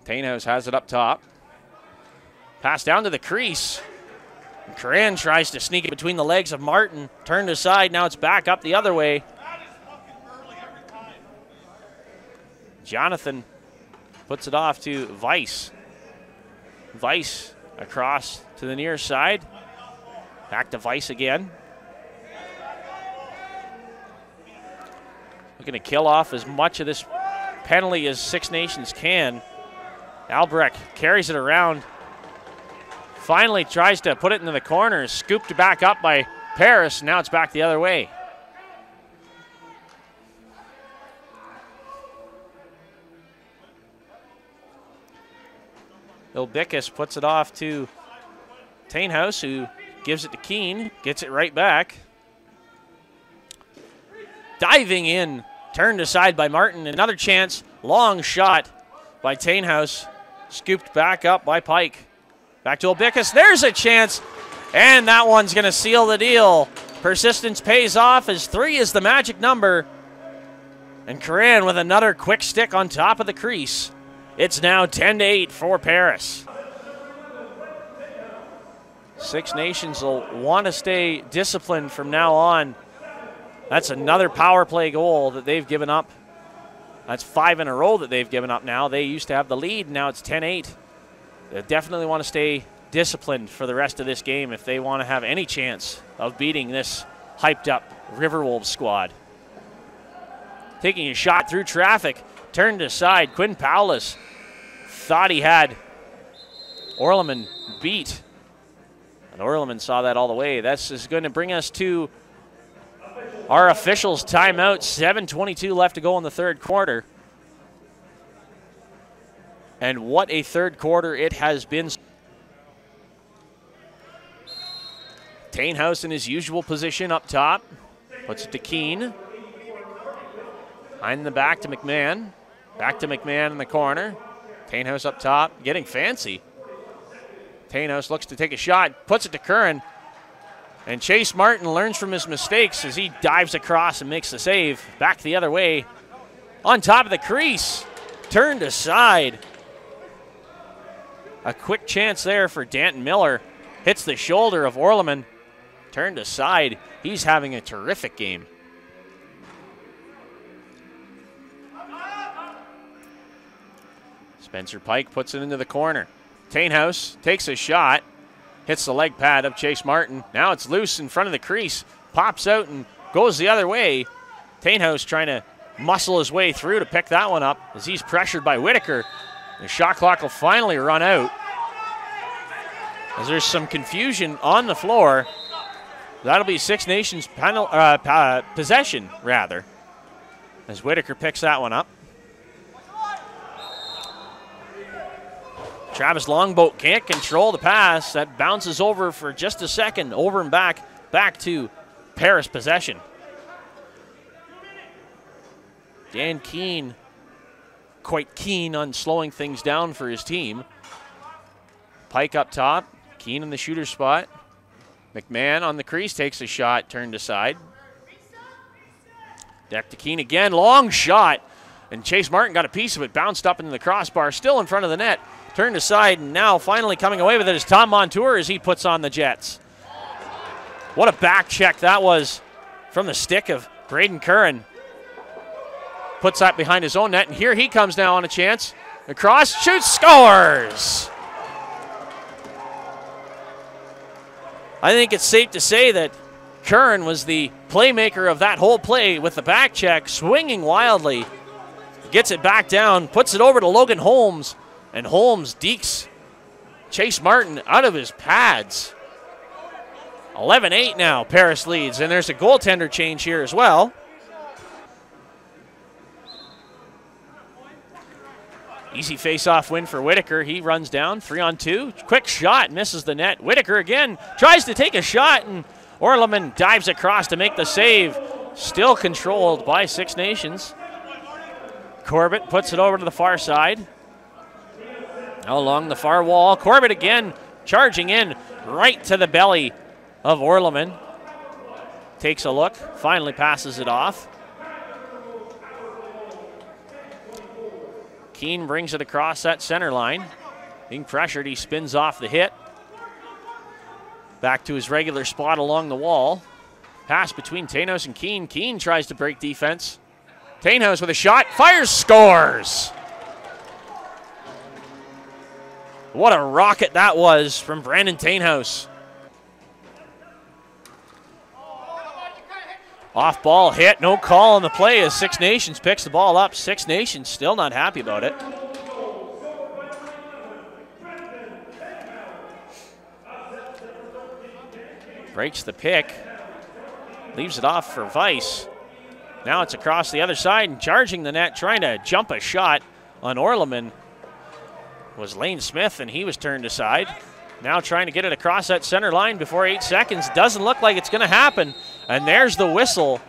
Tainhouse has it up top. Pass down to the crease. Coran tries to sneak it between the legs of Martin. Turned aside, now it's back up the other way. Jonathan puts it off to Weiss. Weiss across to the near side. Back to Weiss again. Looking to kill off as much of this penalty as Six Nations can. Albrecht carries it around. Finally tries to put it into the corner. Scooped back up by Paris. Now it's back the other way. Ilbickus puts it off to Tainhouse, who gives it to Keene. Gets it right back. Diving in. Turned aside by Martin. Another chance. Long shot by Tainhouse. Scooped back up by Pike. Back to Ilbickus. There's a chance. And that one's going to seal the deal. Persistence pays off as 3 is the magic number. And Coran with another quick stick on top of the crease. It's now 10-8 for Paris. Six Nations will want to stay disciplined from now on. That's another power play goal that they've given up. That's 5 in a row that they've given up now. They used to have the lead, now it's 10-8. They definitely want to stay disciplined for the rest of this game if they want to have any chance of beating this hyped-up RiverWolves squad. Taking a shot through traffic, turned aside. Quinn Paulus thought he had Orleman beat. And Orleman saw that all the way. This is going to bring us to our officials' timeout. 7:22 left to go in the third quarter. And what a third quarter it has been. Tainhouse in his usual position up top. Puts it to Keene. Behind the back to McMahon. Back to McMahon in the corner. Tainhouse up top, getting fancy. Tainhouse looks to take a shot, puts it to Curran. And Chase Martin learns from his mistakes as he dives across and makes the save. Back the other way. On top of the crease. Turned aside. A quick chance there for Danton Miller. Hits the shoulder of Orleman. Turned aside. He's having a terrific game. Spencer Pike puts it into the corner. Tainhouse takes a shot. Hits the leg pad of Chase Martin. Now it's loose in front of the crease. Pops out and goes the other way. Tainhouse trying to muscle his way through to pick that one up as he's pressured by Whitaker. The shot clock will finally run out. As there's some confusion on the floor. That'll be Six Nations possession, rather. As Whitaker picks that one up. Travis Longboat can't control the pass. That bounces over for just a second. Over and back to Paris possession. Dan Keene quite keen on slowing things down for his team. Pike up top. Keene in the shooter spot. McMahon on the crease takes a shot, turned aside. Deck to Keene again. Long shot. And Chase Martin got a piece of it, bounced up into the crossbar, still in front of the net. Turned aside, and now finally coming away with it is Tom Montour as he puts on the Jets. What a back check that was from the stick of Braden Curran. Puts that behind his own net, and here he comes now on a chance. Across, shoots, scores! I think it's safe to say that Curran was the playmaker of that whole play with the back check, swinging wildly. Gets it back down, puts it over to Logan Holmes, and Holmes dekes Chase Martin out of his pads. 11-8 now, Paris leads, and there's a goaltender change here as well. Easy face-off win for Whitaker. He runs down, 3-on-2. Quick shot, misses the net. Whitaker again tries to take a shot, and Orleman dives across to make the save. Still controlled by Six Nations. Corbett puts it over to the far side. Now along the far wall. Corbett again charging in right to the belly of Orleman. Takes a look, finally passes it off. Keane brings it across that center line. Being pressured, he spins off the hit. Back to his regular spot along the wall. Pass between Tainhouse and Keane. Keane tries to break defense. Tainhouse with a shot, fires, scores! What a rocket that was from Brandon Tainhouse. Off ball hit, no call on the play as Six Nations picks the ball up. Six Nations still not happy about it. Breaks the pick, leaves it off for Weiss. Now it's across the other side and charging the net, trying to jump a shot on Orleman was Lane Smith, and he was turned aside. Now trying to get it across that center line before 8 seconds. Doesn't look like it's going to happen. And there's the whistle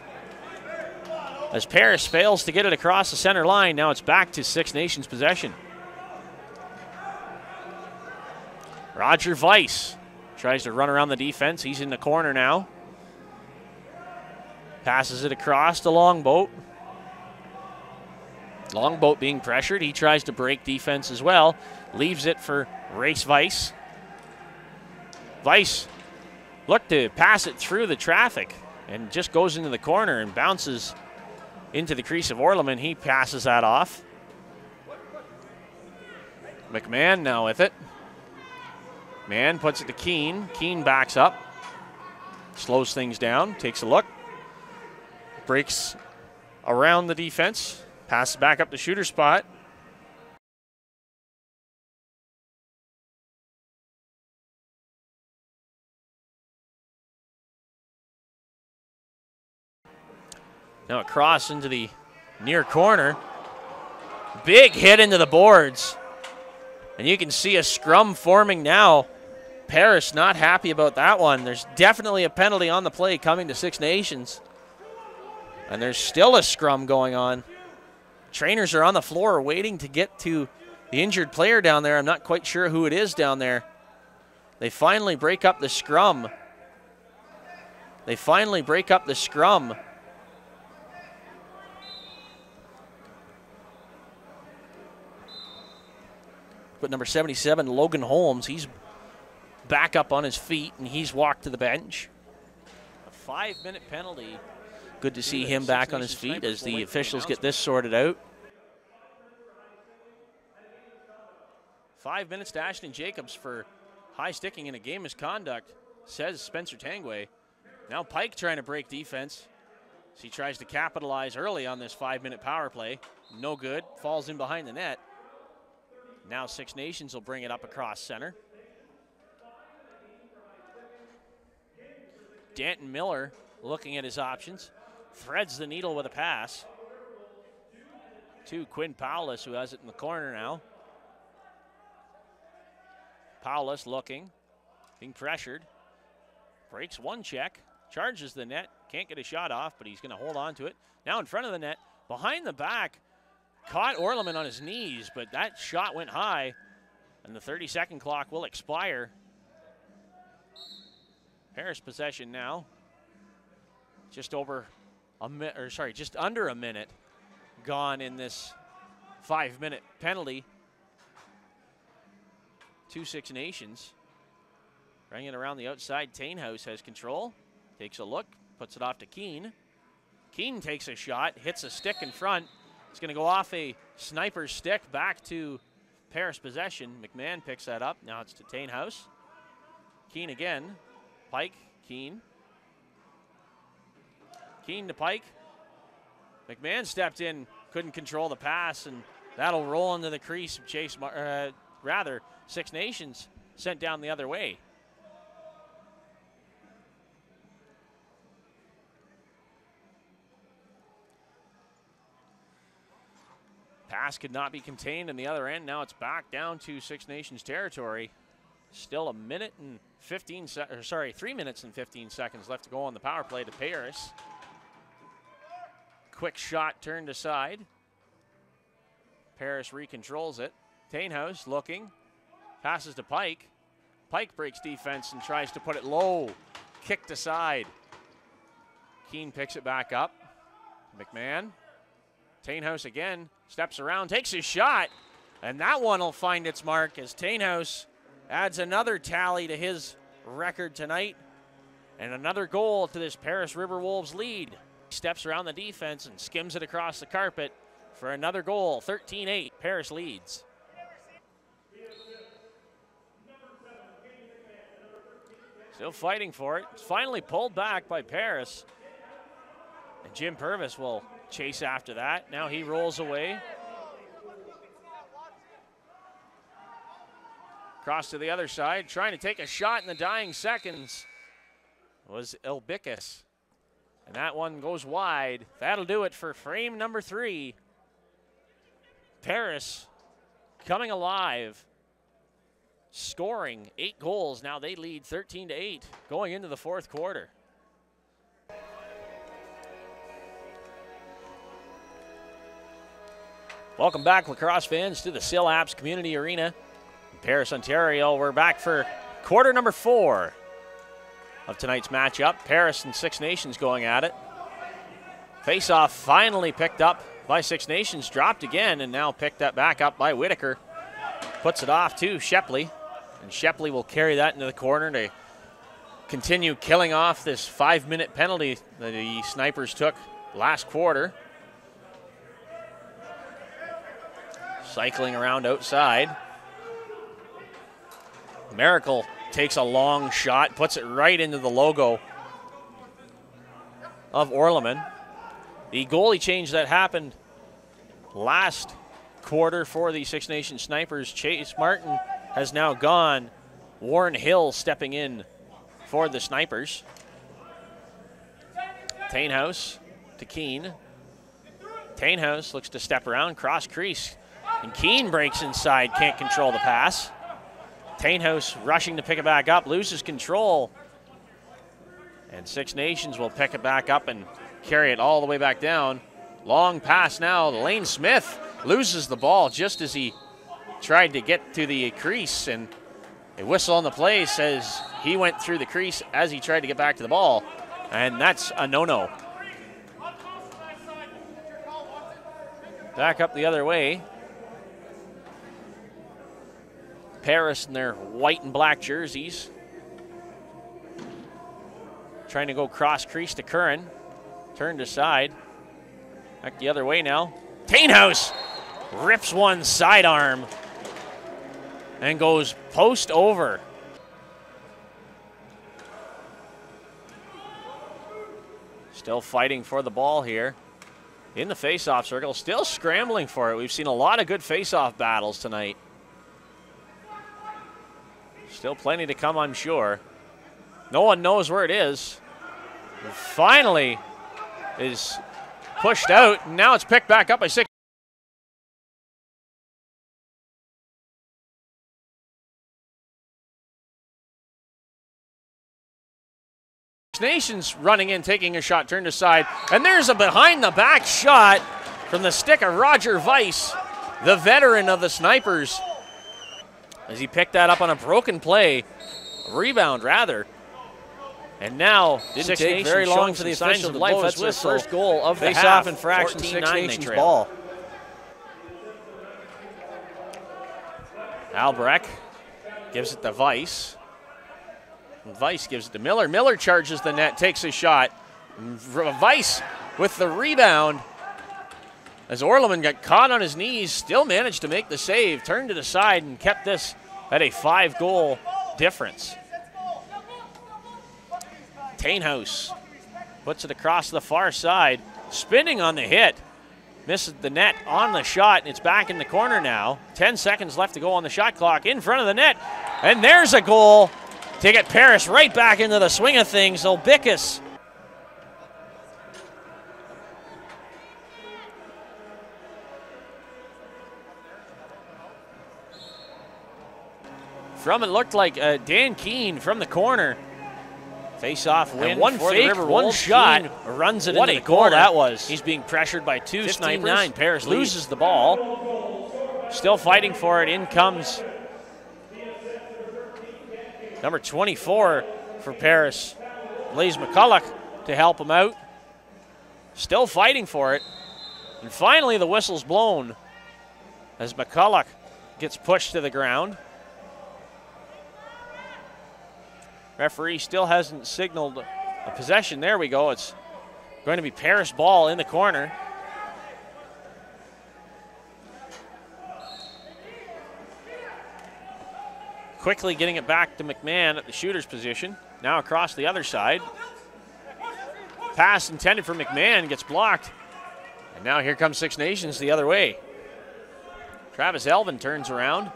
as Paris fails to get it across the center line. Now it's back to Six Nations possession. Roger Weiss tries to run around the defense. He's in the corner now. Passes it across to Longboat. Longboat being pressured. He tries to break defense as well. Leaves it for Race Weiss. Weiss looked to pass it through the traffic and just goes into the corner and bounces into the crease of Orleman. He passes that off. McMahon now with it. Mann puts it to Keane. Keane backs up. Slows things down. Takes a look. Breaks around the defense. Passes back up the shooter spot. Now across into the near corner. Big hit into the boards. And you can see a scrum forming now. Paris not happy about that one. There's definitely a penalty on the play coming to Six Nations. And there's still a scrum going on. Trainers are on the floor waiting to get to the injured player down there. I'm not quite sure who it is down there. They finally break up the scrum. They finally break up the scrum. But number 77, Logan Holmes, he's back up on his feet and he's walked to the bench. A 5-minute penalty. Good to see him back on his feet as the officials get this sorted out. 5 minutes to Ashton Jacobs for high sticking in a game misconduct, says Spencer Tangway. Now Pike trying to break defense. So he tries to capitalize early on this 5-minute power play. No good, falls in behind the net. Now Six Nations will bring it up across center. Danton Miller looking at his options. Threads the needle with a pass to Quinn Paulus, who has it in the corner now. Paulus looking, being pressured. Breaks one check, charges the net. Can't get a shot off, but he's going to hold on to it. Now in front of the net, behind the back. Caught Orleman on his knees, but that shot went high, and the 30-second clock will expire. Paris possession now. Just under a minute gone in this 5-minute penalty. 2 Six Nations. Running it around the outside. Tainhouse has control. Takes a look. Puts it off to Keene. Keene takes a shot. Hits a stick in front. It's going to go off a sniper's stick back to Paris possession. McMahon picks that up. Now it's to Tainhouse. Keene again. Pike. Keene. Keene to Pike. McMahon stepped in. Couldn't control the pass, and that'll roll into the crease of Chase, Six Nations sent down the other way. Pass could not be contained in the other end. Now it's back down to Six Nations territory. Still 3 minutes and 15 seconds left to go on the power play to Paris. Quick shot turned aside. Paris recontrols it. Tainhouse looking. Passes to Pike. Pike breaks defense and tries to put it low. Kicked aside. Keene picks it back up. McMahon. Tainhouse again. Steps around, takes his shot. And that one will find its mark as Tainhouse adds another tally to his record tonight. And another goal to this Paris RiverWolves lead. Steps around the defense and skims it across the carpet for another goal. 13-8, Paris leads. Still fighting for it. It's finally pulled back by Paris. And Jim Purvis will chase after that. Now he rolls away. Cross to the other side, trying to take a shot in the dying seconds was Elbickus. And that one goes wide. That'll do it for frame number 3. Paris coming alive, scoring 8 goals. Now they lead 13-8 going into the 4th quarter. Welcome back, lacrosse fans, to the Sill Apps Community Arena in Paris, Ontario. We're back for quarter number 4 of tonight's matchup. Paris and Six Nations going at it. Face-off finally picked up by Six Nations, dropped again, and now picked that back up by Whitaker. Puts it off to Shepley, and Shepley will carry that into the corner to continue killing off this 5-minute penalty that the Snipers took last quarter. Cycling around outside. Miracle takes a long shot, puts it right into the logo of Orleman. The goalie change that happened last quarter for the Six Nations Snipers, Chase Martin, has now gone. Warren Hill stepping in for the Snipers. Tainhouse to Keene. Tainhouse looks to step around, cross crease. And Keene breaks inside, can't control the pass. Tainhouse rushing to pick it back up, loses control. And Six Nations will pick it back up and carry it all the way back down. Long pass now. Lane Smith loses the ball just as he tried to get to the crease. And a whistle on the play says he went through the crease as he tried to get back to the ball. And that's a no-no. Back up the other way. Paris in their white and black jerseys. Trying to go cross crease to Curran. Turned aside. Back the other way now. Tainhouse rips one sidearm and goes post over. Still fighting for the ball here in the face-off circle. Still scrambling for it. We've seen a lot of good face-off battles tonight. Still plenty to come, I'm sure. No one knows where it is. And finally is pushed out, and now it's picked back up by Six Nations running in, taking a shot, turned aside, and there's a behind-the-back shot from the stick of Roger Weiss, the veteran of the Snipers, as he picked that up on a broken play, a rebound rather. And now Six Nations very long for the official to blow his whistle. First goal of the half. Infraction, Six Nations ball. Albrecht gives it to Weiss. Weiss gives it to Miller. Miller charges the net, takes a shot. Weiss with the rebound. As Orleman got caught on his knees, still managed to make the save, turned it aside and kept this at a 5-goal difference. Tainhouse puts it across the far side, spinning on the hit. Misses the net on the shot, and it's back in the corner now. 10 seconds left to go on the shot clock, in front of the net. And there's a goal to get Paris right back into the swing of things. Olbickas. From it looked like Dan Keene from the corner. Face-off win. One for fake, the RiverWolves. one shot. Keene runs it What into a the goal corner. that was. He's being pressured by two snipers. 15-9, Paris loses the ball. Still fighting for it. In comes number 24 for Paris, Blaise McCulloch, to help him out. Still fighting for it. And finally the whistle's blown as McCulloch gets pushed to the ground. Referee still hasn't signaled a possession. There we go. It's going to be Paris ball in the corner. Quickly getting it back to McMahon at the shooter's position. Now across the other side. Pass intended for McMahon gets blocked. And now here comes Six Nations the other way. Travis Elvin turns around.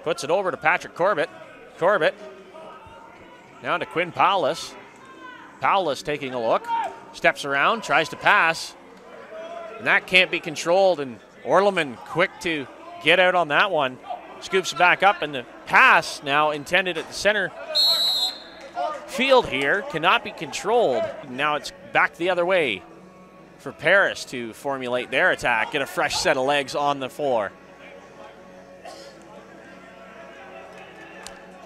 Puts it over to Patrick Corbett. Corbett now to Quinn Paulus. Paulus taking a look. Steps around, tries to pass. And that can't be controlled. And Orleman quick to get out on that one. Scoops back up, and the pass now intended at the center field here cannot be controlled. Now it's back the other way for Paris to formulate their attack, get a fresh set of legs on the floor.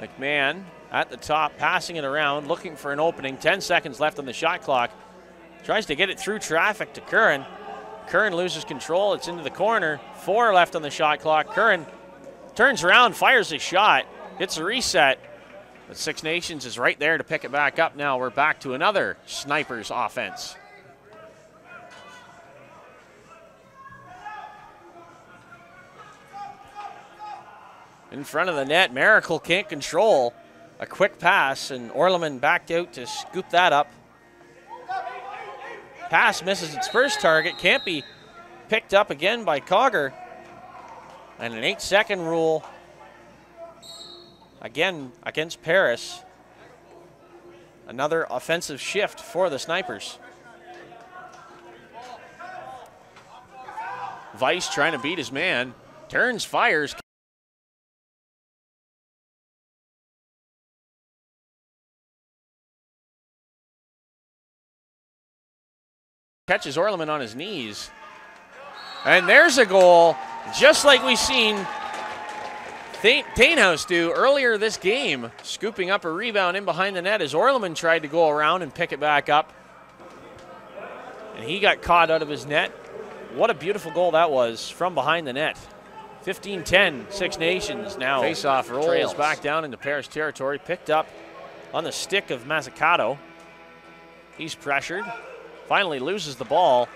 McMahon at the top, passing it around, looking for an opening. 10 seconds left on the shot clock. Tries to get it through traffic to Curran. Curran loses control. It's into the corner. 4 left on the shot clock. Curran turns around, fires a shot, hits a reset. But Six Nations is right there to pick it back up now. We're back to another Snipers offense. In front of the net, Miracle can't control a quick pass, and Orleman backed out to scoop that up. Pass misses its first target, can't be picked up again by Cogger. And an 8-second rule again against Paris. Another offensive shift for the Snipers. Weiss trying to beat his man, turns, fires. Catches Orleman on his knees. And there's a goal, just like we've seen Tainhouse do earlier this game, scooping up a rebound in behind the net as Orleman tried to go around and pick it back up. And he got caught out of his net. What a beautiful goal that was from behind the net. 15-10, Six Nations now. Face-off rolls back down into Paris territory, picked up on the stick of Mazzucato. He's pressured, finally loses the ball,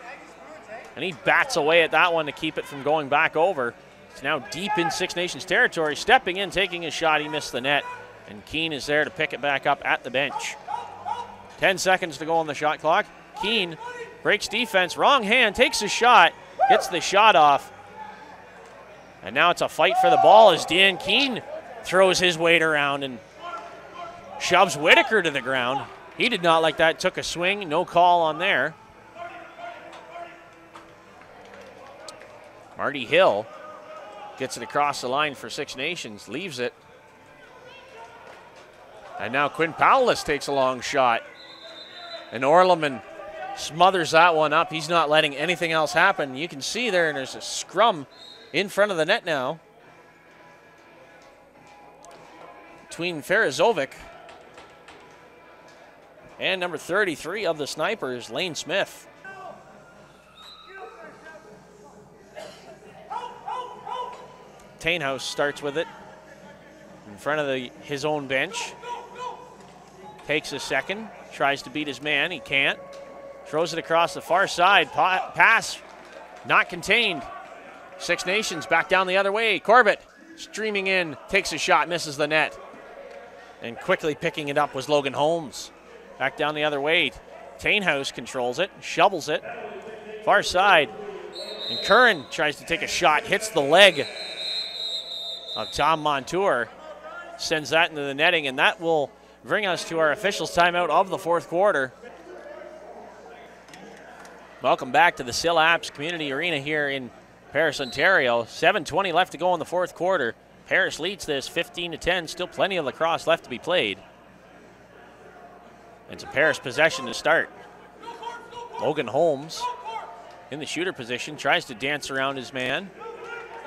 and he bats away at that one to keep it from going back over. It's now deep in Six Nations territory, stepping in, taking a shot. He missed the net, and Keene is there to pick it back up at the bench. 10 seconds to go on the shot clock. Keene breaks defense, wrong hand, takes a shot, gets the shot off. And now it's a fight for the ball as Dan Keene throws his weight around and shoves Whitaker to the ground. He did not like that, took a swing, no call on there. Marty Hill gets it across the line for Six Nations, leaves it. And now Quinn Paulus takes a long shot. And Orleman smothers that one up. He's not letting anything else happen. You can see there's a scrum in front of the net now between Ferizovic and number 33 of the Snipers, Lane Smith. Tainhouse starts with it in front of his own bench. Takes a second, tries to beat his man, he can't. Throws it across the far side, pass not contained. Six Nations back down the other way. Corbett streaming in, takes a shot, misses the net. And quickly picking it up was Logan Holmes. Back down the other way. Tainhouse controls it, shovels it. Far side. And Curran tries to take a shot, hits the leg of Tom Montour. Sends that into the netting, and that will bring us to our officials' timeout of the fourth quarter. Welcome back to the Sill Apps Community Arena here in Paris, Ontario. 7:20 left to go in the fourth quarter. Paris leads this 15-10. Still plenty of lacrosse left to be played. It's a Paris possession to start. Logan Holmes in the shooter position, tries to dance around his man.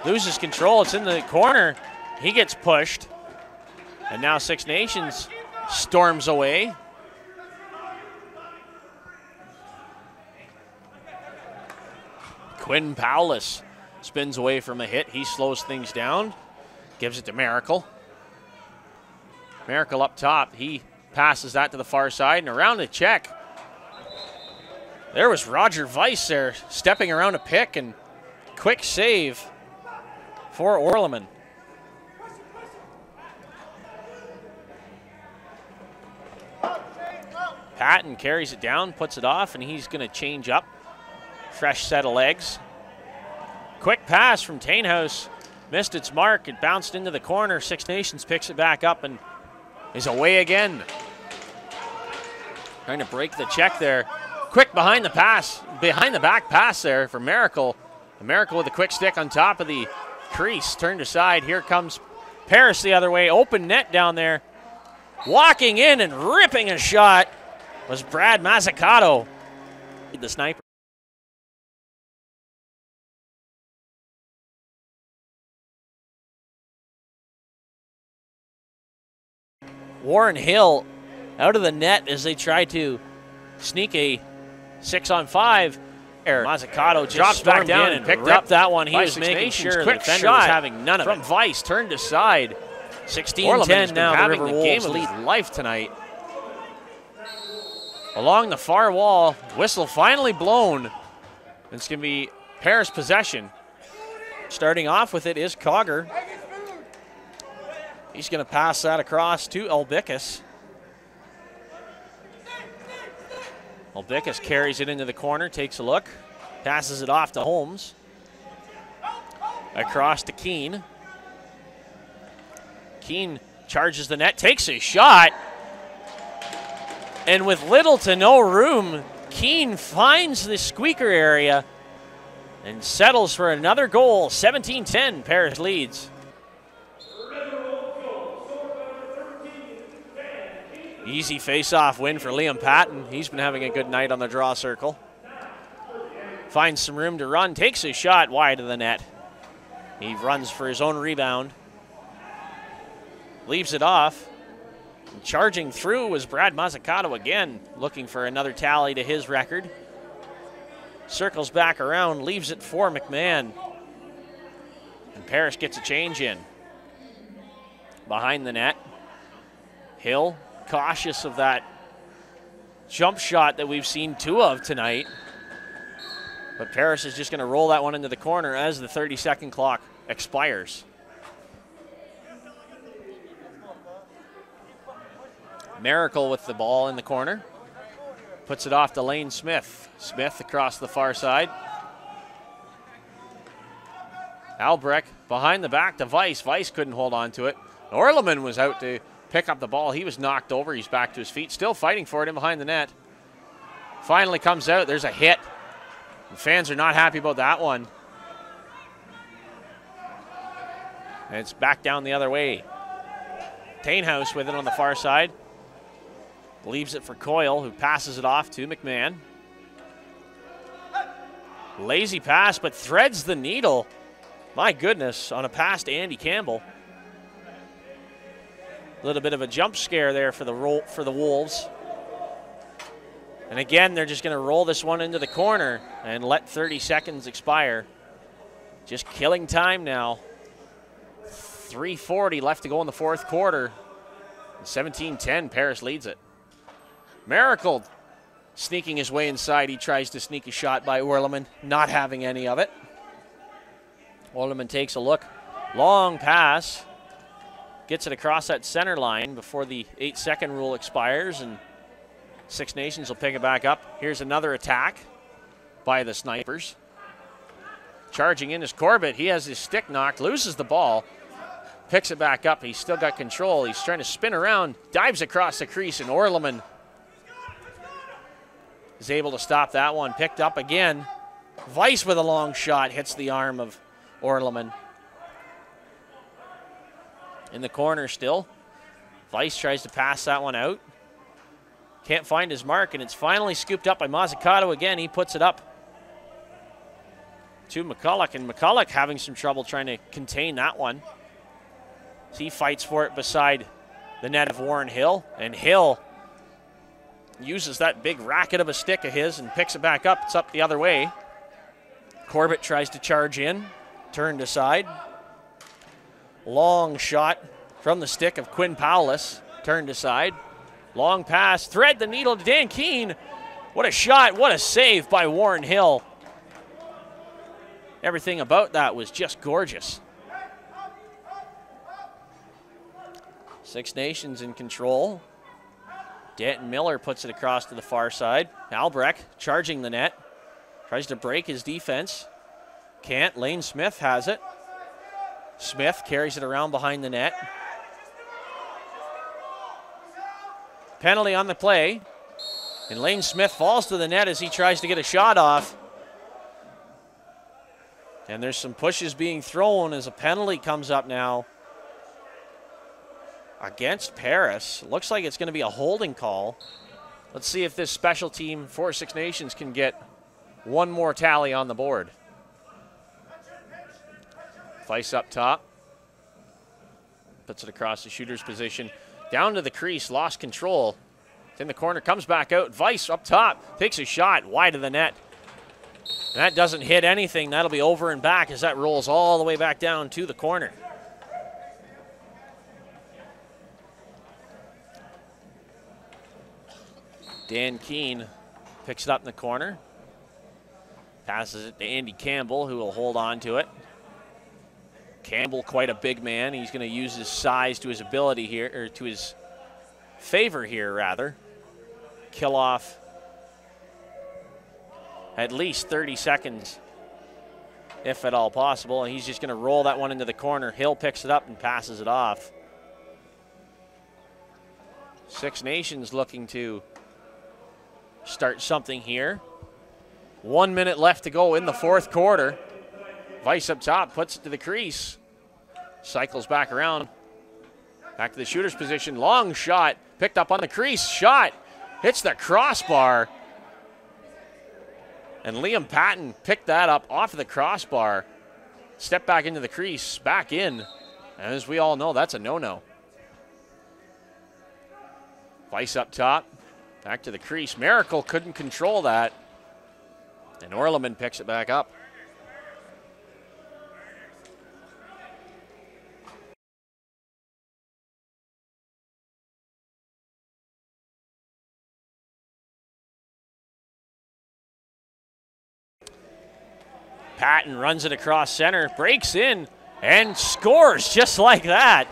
Loses control, it's in the corner. He gets pushed. And now Six Nations storms away. Quinn Powless spins away from a hit. He slows things down, gives it to Miracle. Miracle up top. He passes that to the far side and around the check. There was Roger Weiss there stepping around a pick, and quick save for Orleman. Patton carries it down, puts it off, and he's going to change up. Fresh set of legs. Quick pass from Tainhouse. Missed its mark. It bounced into the corner. Six Nations picks it back up and is away again. Trying to break the check there. Quick behind the back pass there for Miracle. Miracle with a quick stick on top of the crease. Turned aside. Here comes Paris the other way. Open net down there. Walking in and ripping a shot was Brad Mazzucato, the sniper. Warren Hill out of the net as they try to sneak a 6-on-5. Mazzucato just drops back down and picked up that one. He was making sure the defender was having none of it. From Weiss, turned aside. 16-10 now. Having the game of lead life tonight. Along the far wall, whistle finally blown. It's going to be Paris possession. Starting off with it is Cogger. He's going to pass that across to Albicus. Albicus carries it into the corner, takes a look, passes it off to Holmes. Across to Keene. Keene charges the net, takes a shot. And with little to no room, Keene finds the squeaker area and settles for another goal. 17-10, Paris leads. Easy face-off win for Liam Patton. He's been having a good night on the draw circle. Finds some room to run, takes a shot wide of the net. He runs for his own rebound. Leaves it off. And charging through was Brad Mazzucato again, looking for another tally to his record. Circles back around, leaves it for McMahon. And Paris gets a change in. Behind the net, Hill, cautious of that jump shot that we've seen two of tonight. But Paris is just going to roll that one into the corner as the 30-second clock expires. Miracle with the ball in the corner. Puts it off to Lane Smith. Smith across the far side. Albrecht behind the back to Weiss. Weiss couldn't hold on to it. Orleman was out to pick up the ball. He was knocked over. He's back to his feet. Still fighting for it in behind the net. Finally comes out. There's a hit. The fans are not happy about that one. And it's back down the other way. Tainhouse with it on the far side. Leaves it for Coyle, who passes it off to McMahon. Lazy pass, but threads the needle. My goodness, on a pass to Andy Campbell. A little bit of a jump scare there for the Wolves. And again, they're just going to roll this one into the corner and let 30 seconds expire. Just killing time now. 3:40 left to go in the fourth quarter. 17-10, Paris leads it. Miracle sneaking his way inside. He tries to sneak a shot by Orleman, not having any of it. Orleman takes a look. Long pass. Gets it across that center line before the 8-second rule expires, and Six Nations will pick it back up. Here's another attack by the Snipers. Charging in is Corbett. He has his stick knocked, loses the ball, picks it back up. He's still got control. He's trying to spin around, dives across the crease, and Orleman is able to stop that one. Picked up again. Weiss with a long shot hits the arm of Orleman. In the corner still. Weiss tries to pass that one out. Can't find his mark, and it's finally scooped up by Mazzucato again. He puts it up to McCulloch, and McCulloch having some trouble trying to contain that one. So he fights for it beside the net of Warren Hill, and Hill uses that big racket of a stick of his and picks it back up. It's up the other way. Corbett tries to charge in, turned aside. Long shot from the stick of Quinn Powless, turned aside. Long pass, thread the needle to Dan Keene. What a shot, what a save by Warren Hill. Everything about that was just gorgeous. Six Nations in control. Danton Miller puts it across to the far side. Albrecht charging the net. Tries to break his defense. Can't. Lane Smith has it. Smith carries it around behind the net. Penalty on the play. And Lane Smith falls to the net as he tries to get a shot off. And there's some pushes being thrown as a penalty comes up now against Paris. Looks like it's going to be a holding call. Let's see if this special team for Six Nations can get one more tally on the board. Weiss up top. Puts it across the shooter's position. Down to the crease, lost control. It's in the corner, comes back out. Weiss up top, takes a shot wide of the net. And that doesn't hit anything. That'll be over and back as that rolls all the way back down to the corner. Dan Keene picks it up in the corner. Passes it to Andy Campbell, who will hold on to it. Campbell, quite a big man. He's going to use his size to his ability here, or to his favor here, rather. Kill off at least 30 seconds, if at all possible. And he's just going to roll that one into the corner. Hill picks it up and passes it off. Six Nations looking to start something here. 1 minute left to go in the fourth quarter. Weiss up top, puts it to the crease. Cycles back around. Back to the shooter's position. Long shot, picked up on the crease. Shot, hits the crossbar. And Liam Patton picked that up off of the crossbar. Step back into the crease, back in. And as we all know, that's a no-no. Weiss up top, back to the crease. Miracle couldn't control that. And Orleman picks it back up. Patton runs it across center, breaks in, and scores just like that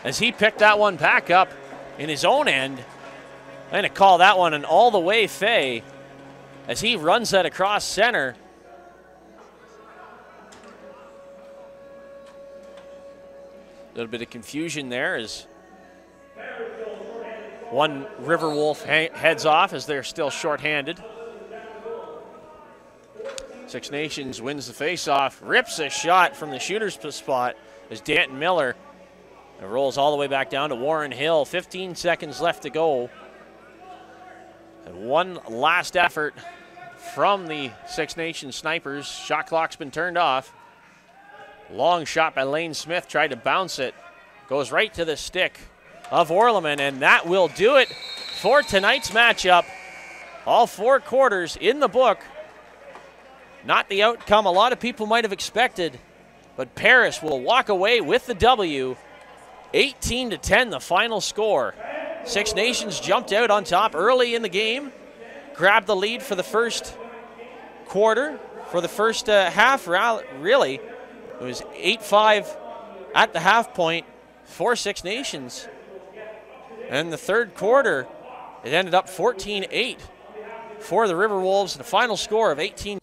as he picked that one back up in his own end. I'm going to call that one an all-the-way fay as he runs that across center. A little bit of confusion there as one RiverWolf heads off as they're still shorthanded. Six Nations wins the faceoff, rips a shot from the shooter's spot as Danton Miller rolls all the way back down to Warren Hill. 15 seconds left to go. And one last effort from the Six Nations snipers. Shot clock's been turned off. Long shot by Lane Smith, tried to bounce it. Goes right to the stick of Orleman, and that will do it for tonight's matchup. All four quarters in the book. Not the outcome a lot of people might have expected. but Paris will walk away with the W. 18-10, the final score. Six Nations jumped out on top early in the game, grabbed the lead for the first quarter, for the first half, really. It was 8-5 at the half point for Six Nations. And the third quarter, it ended up 14-8 for the RiverWolves, and a final score of 18.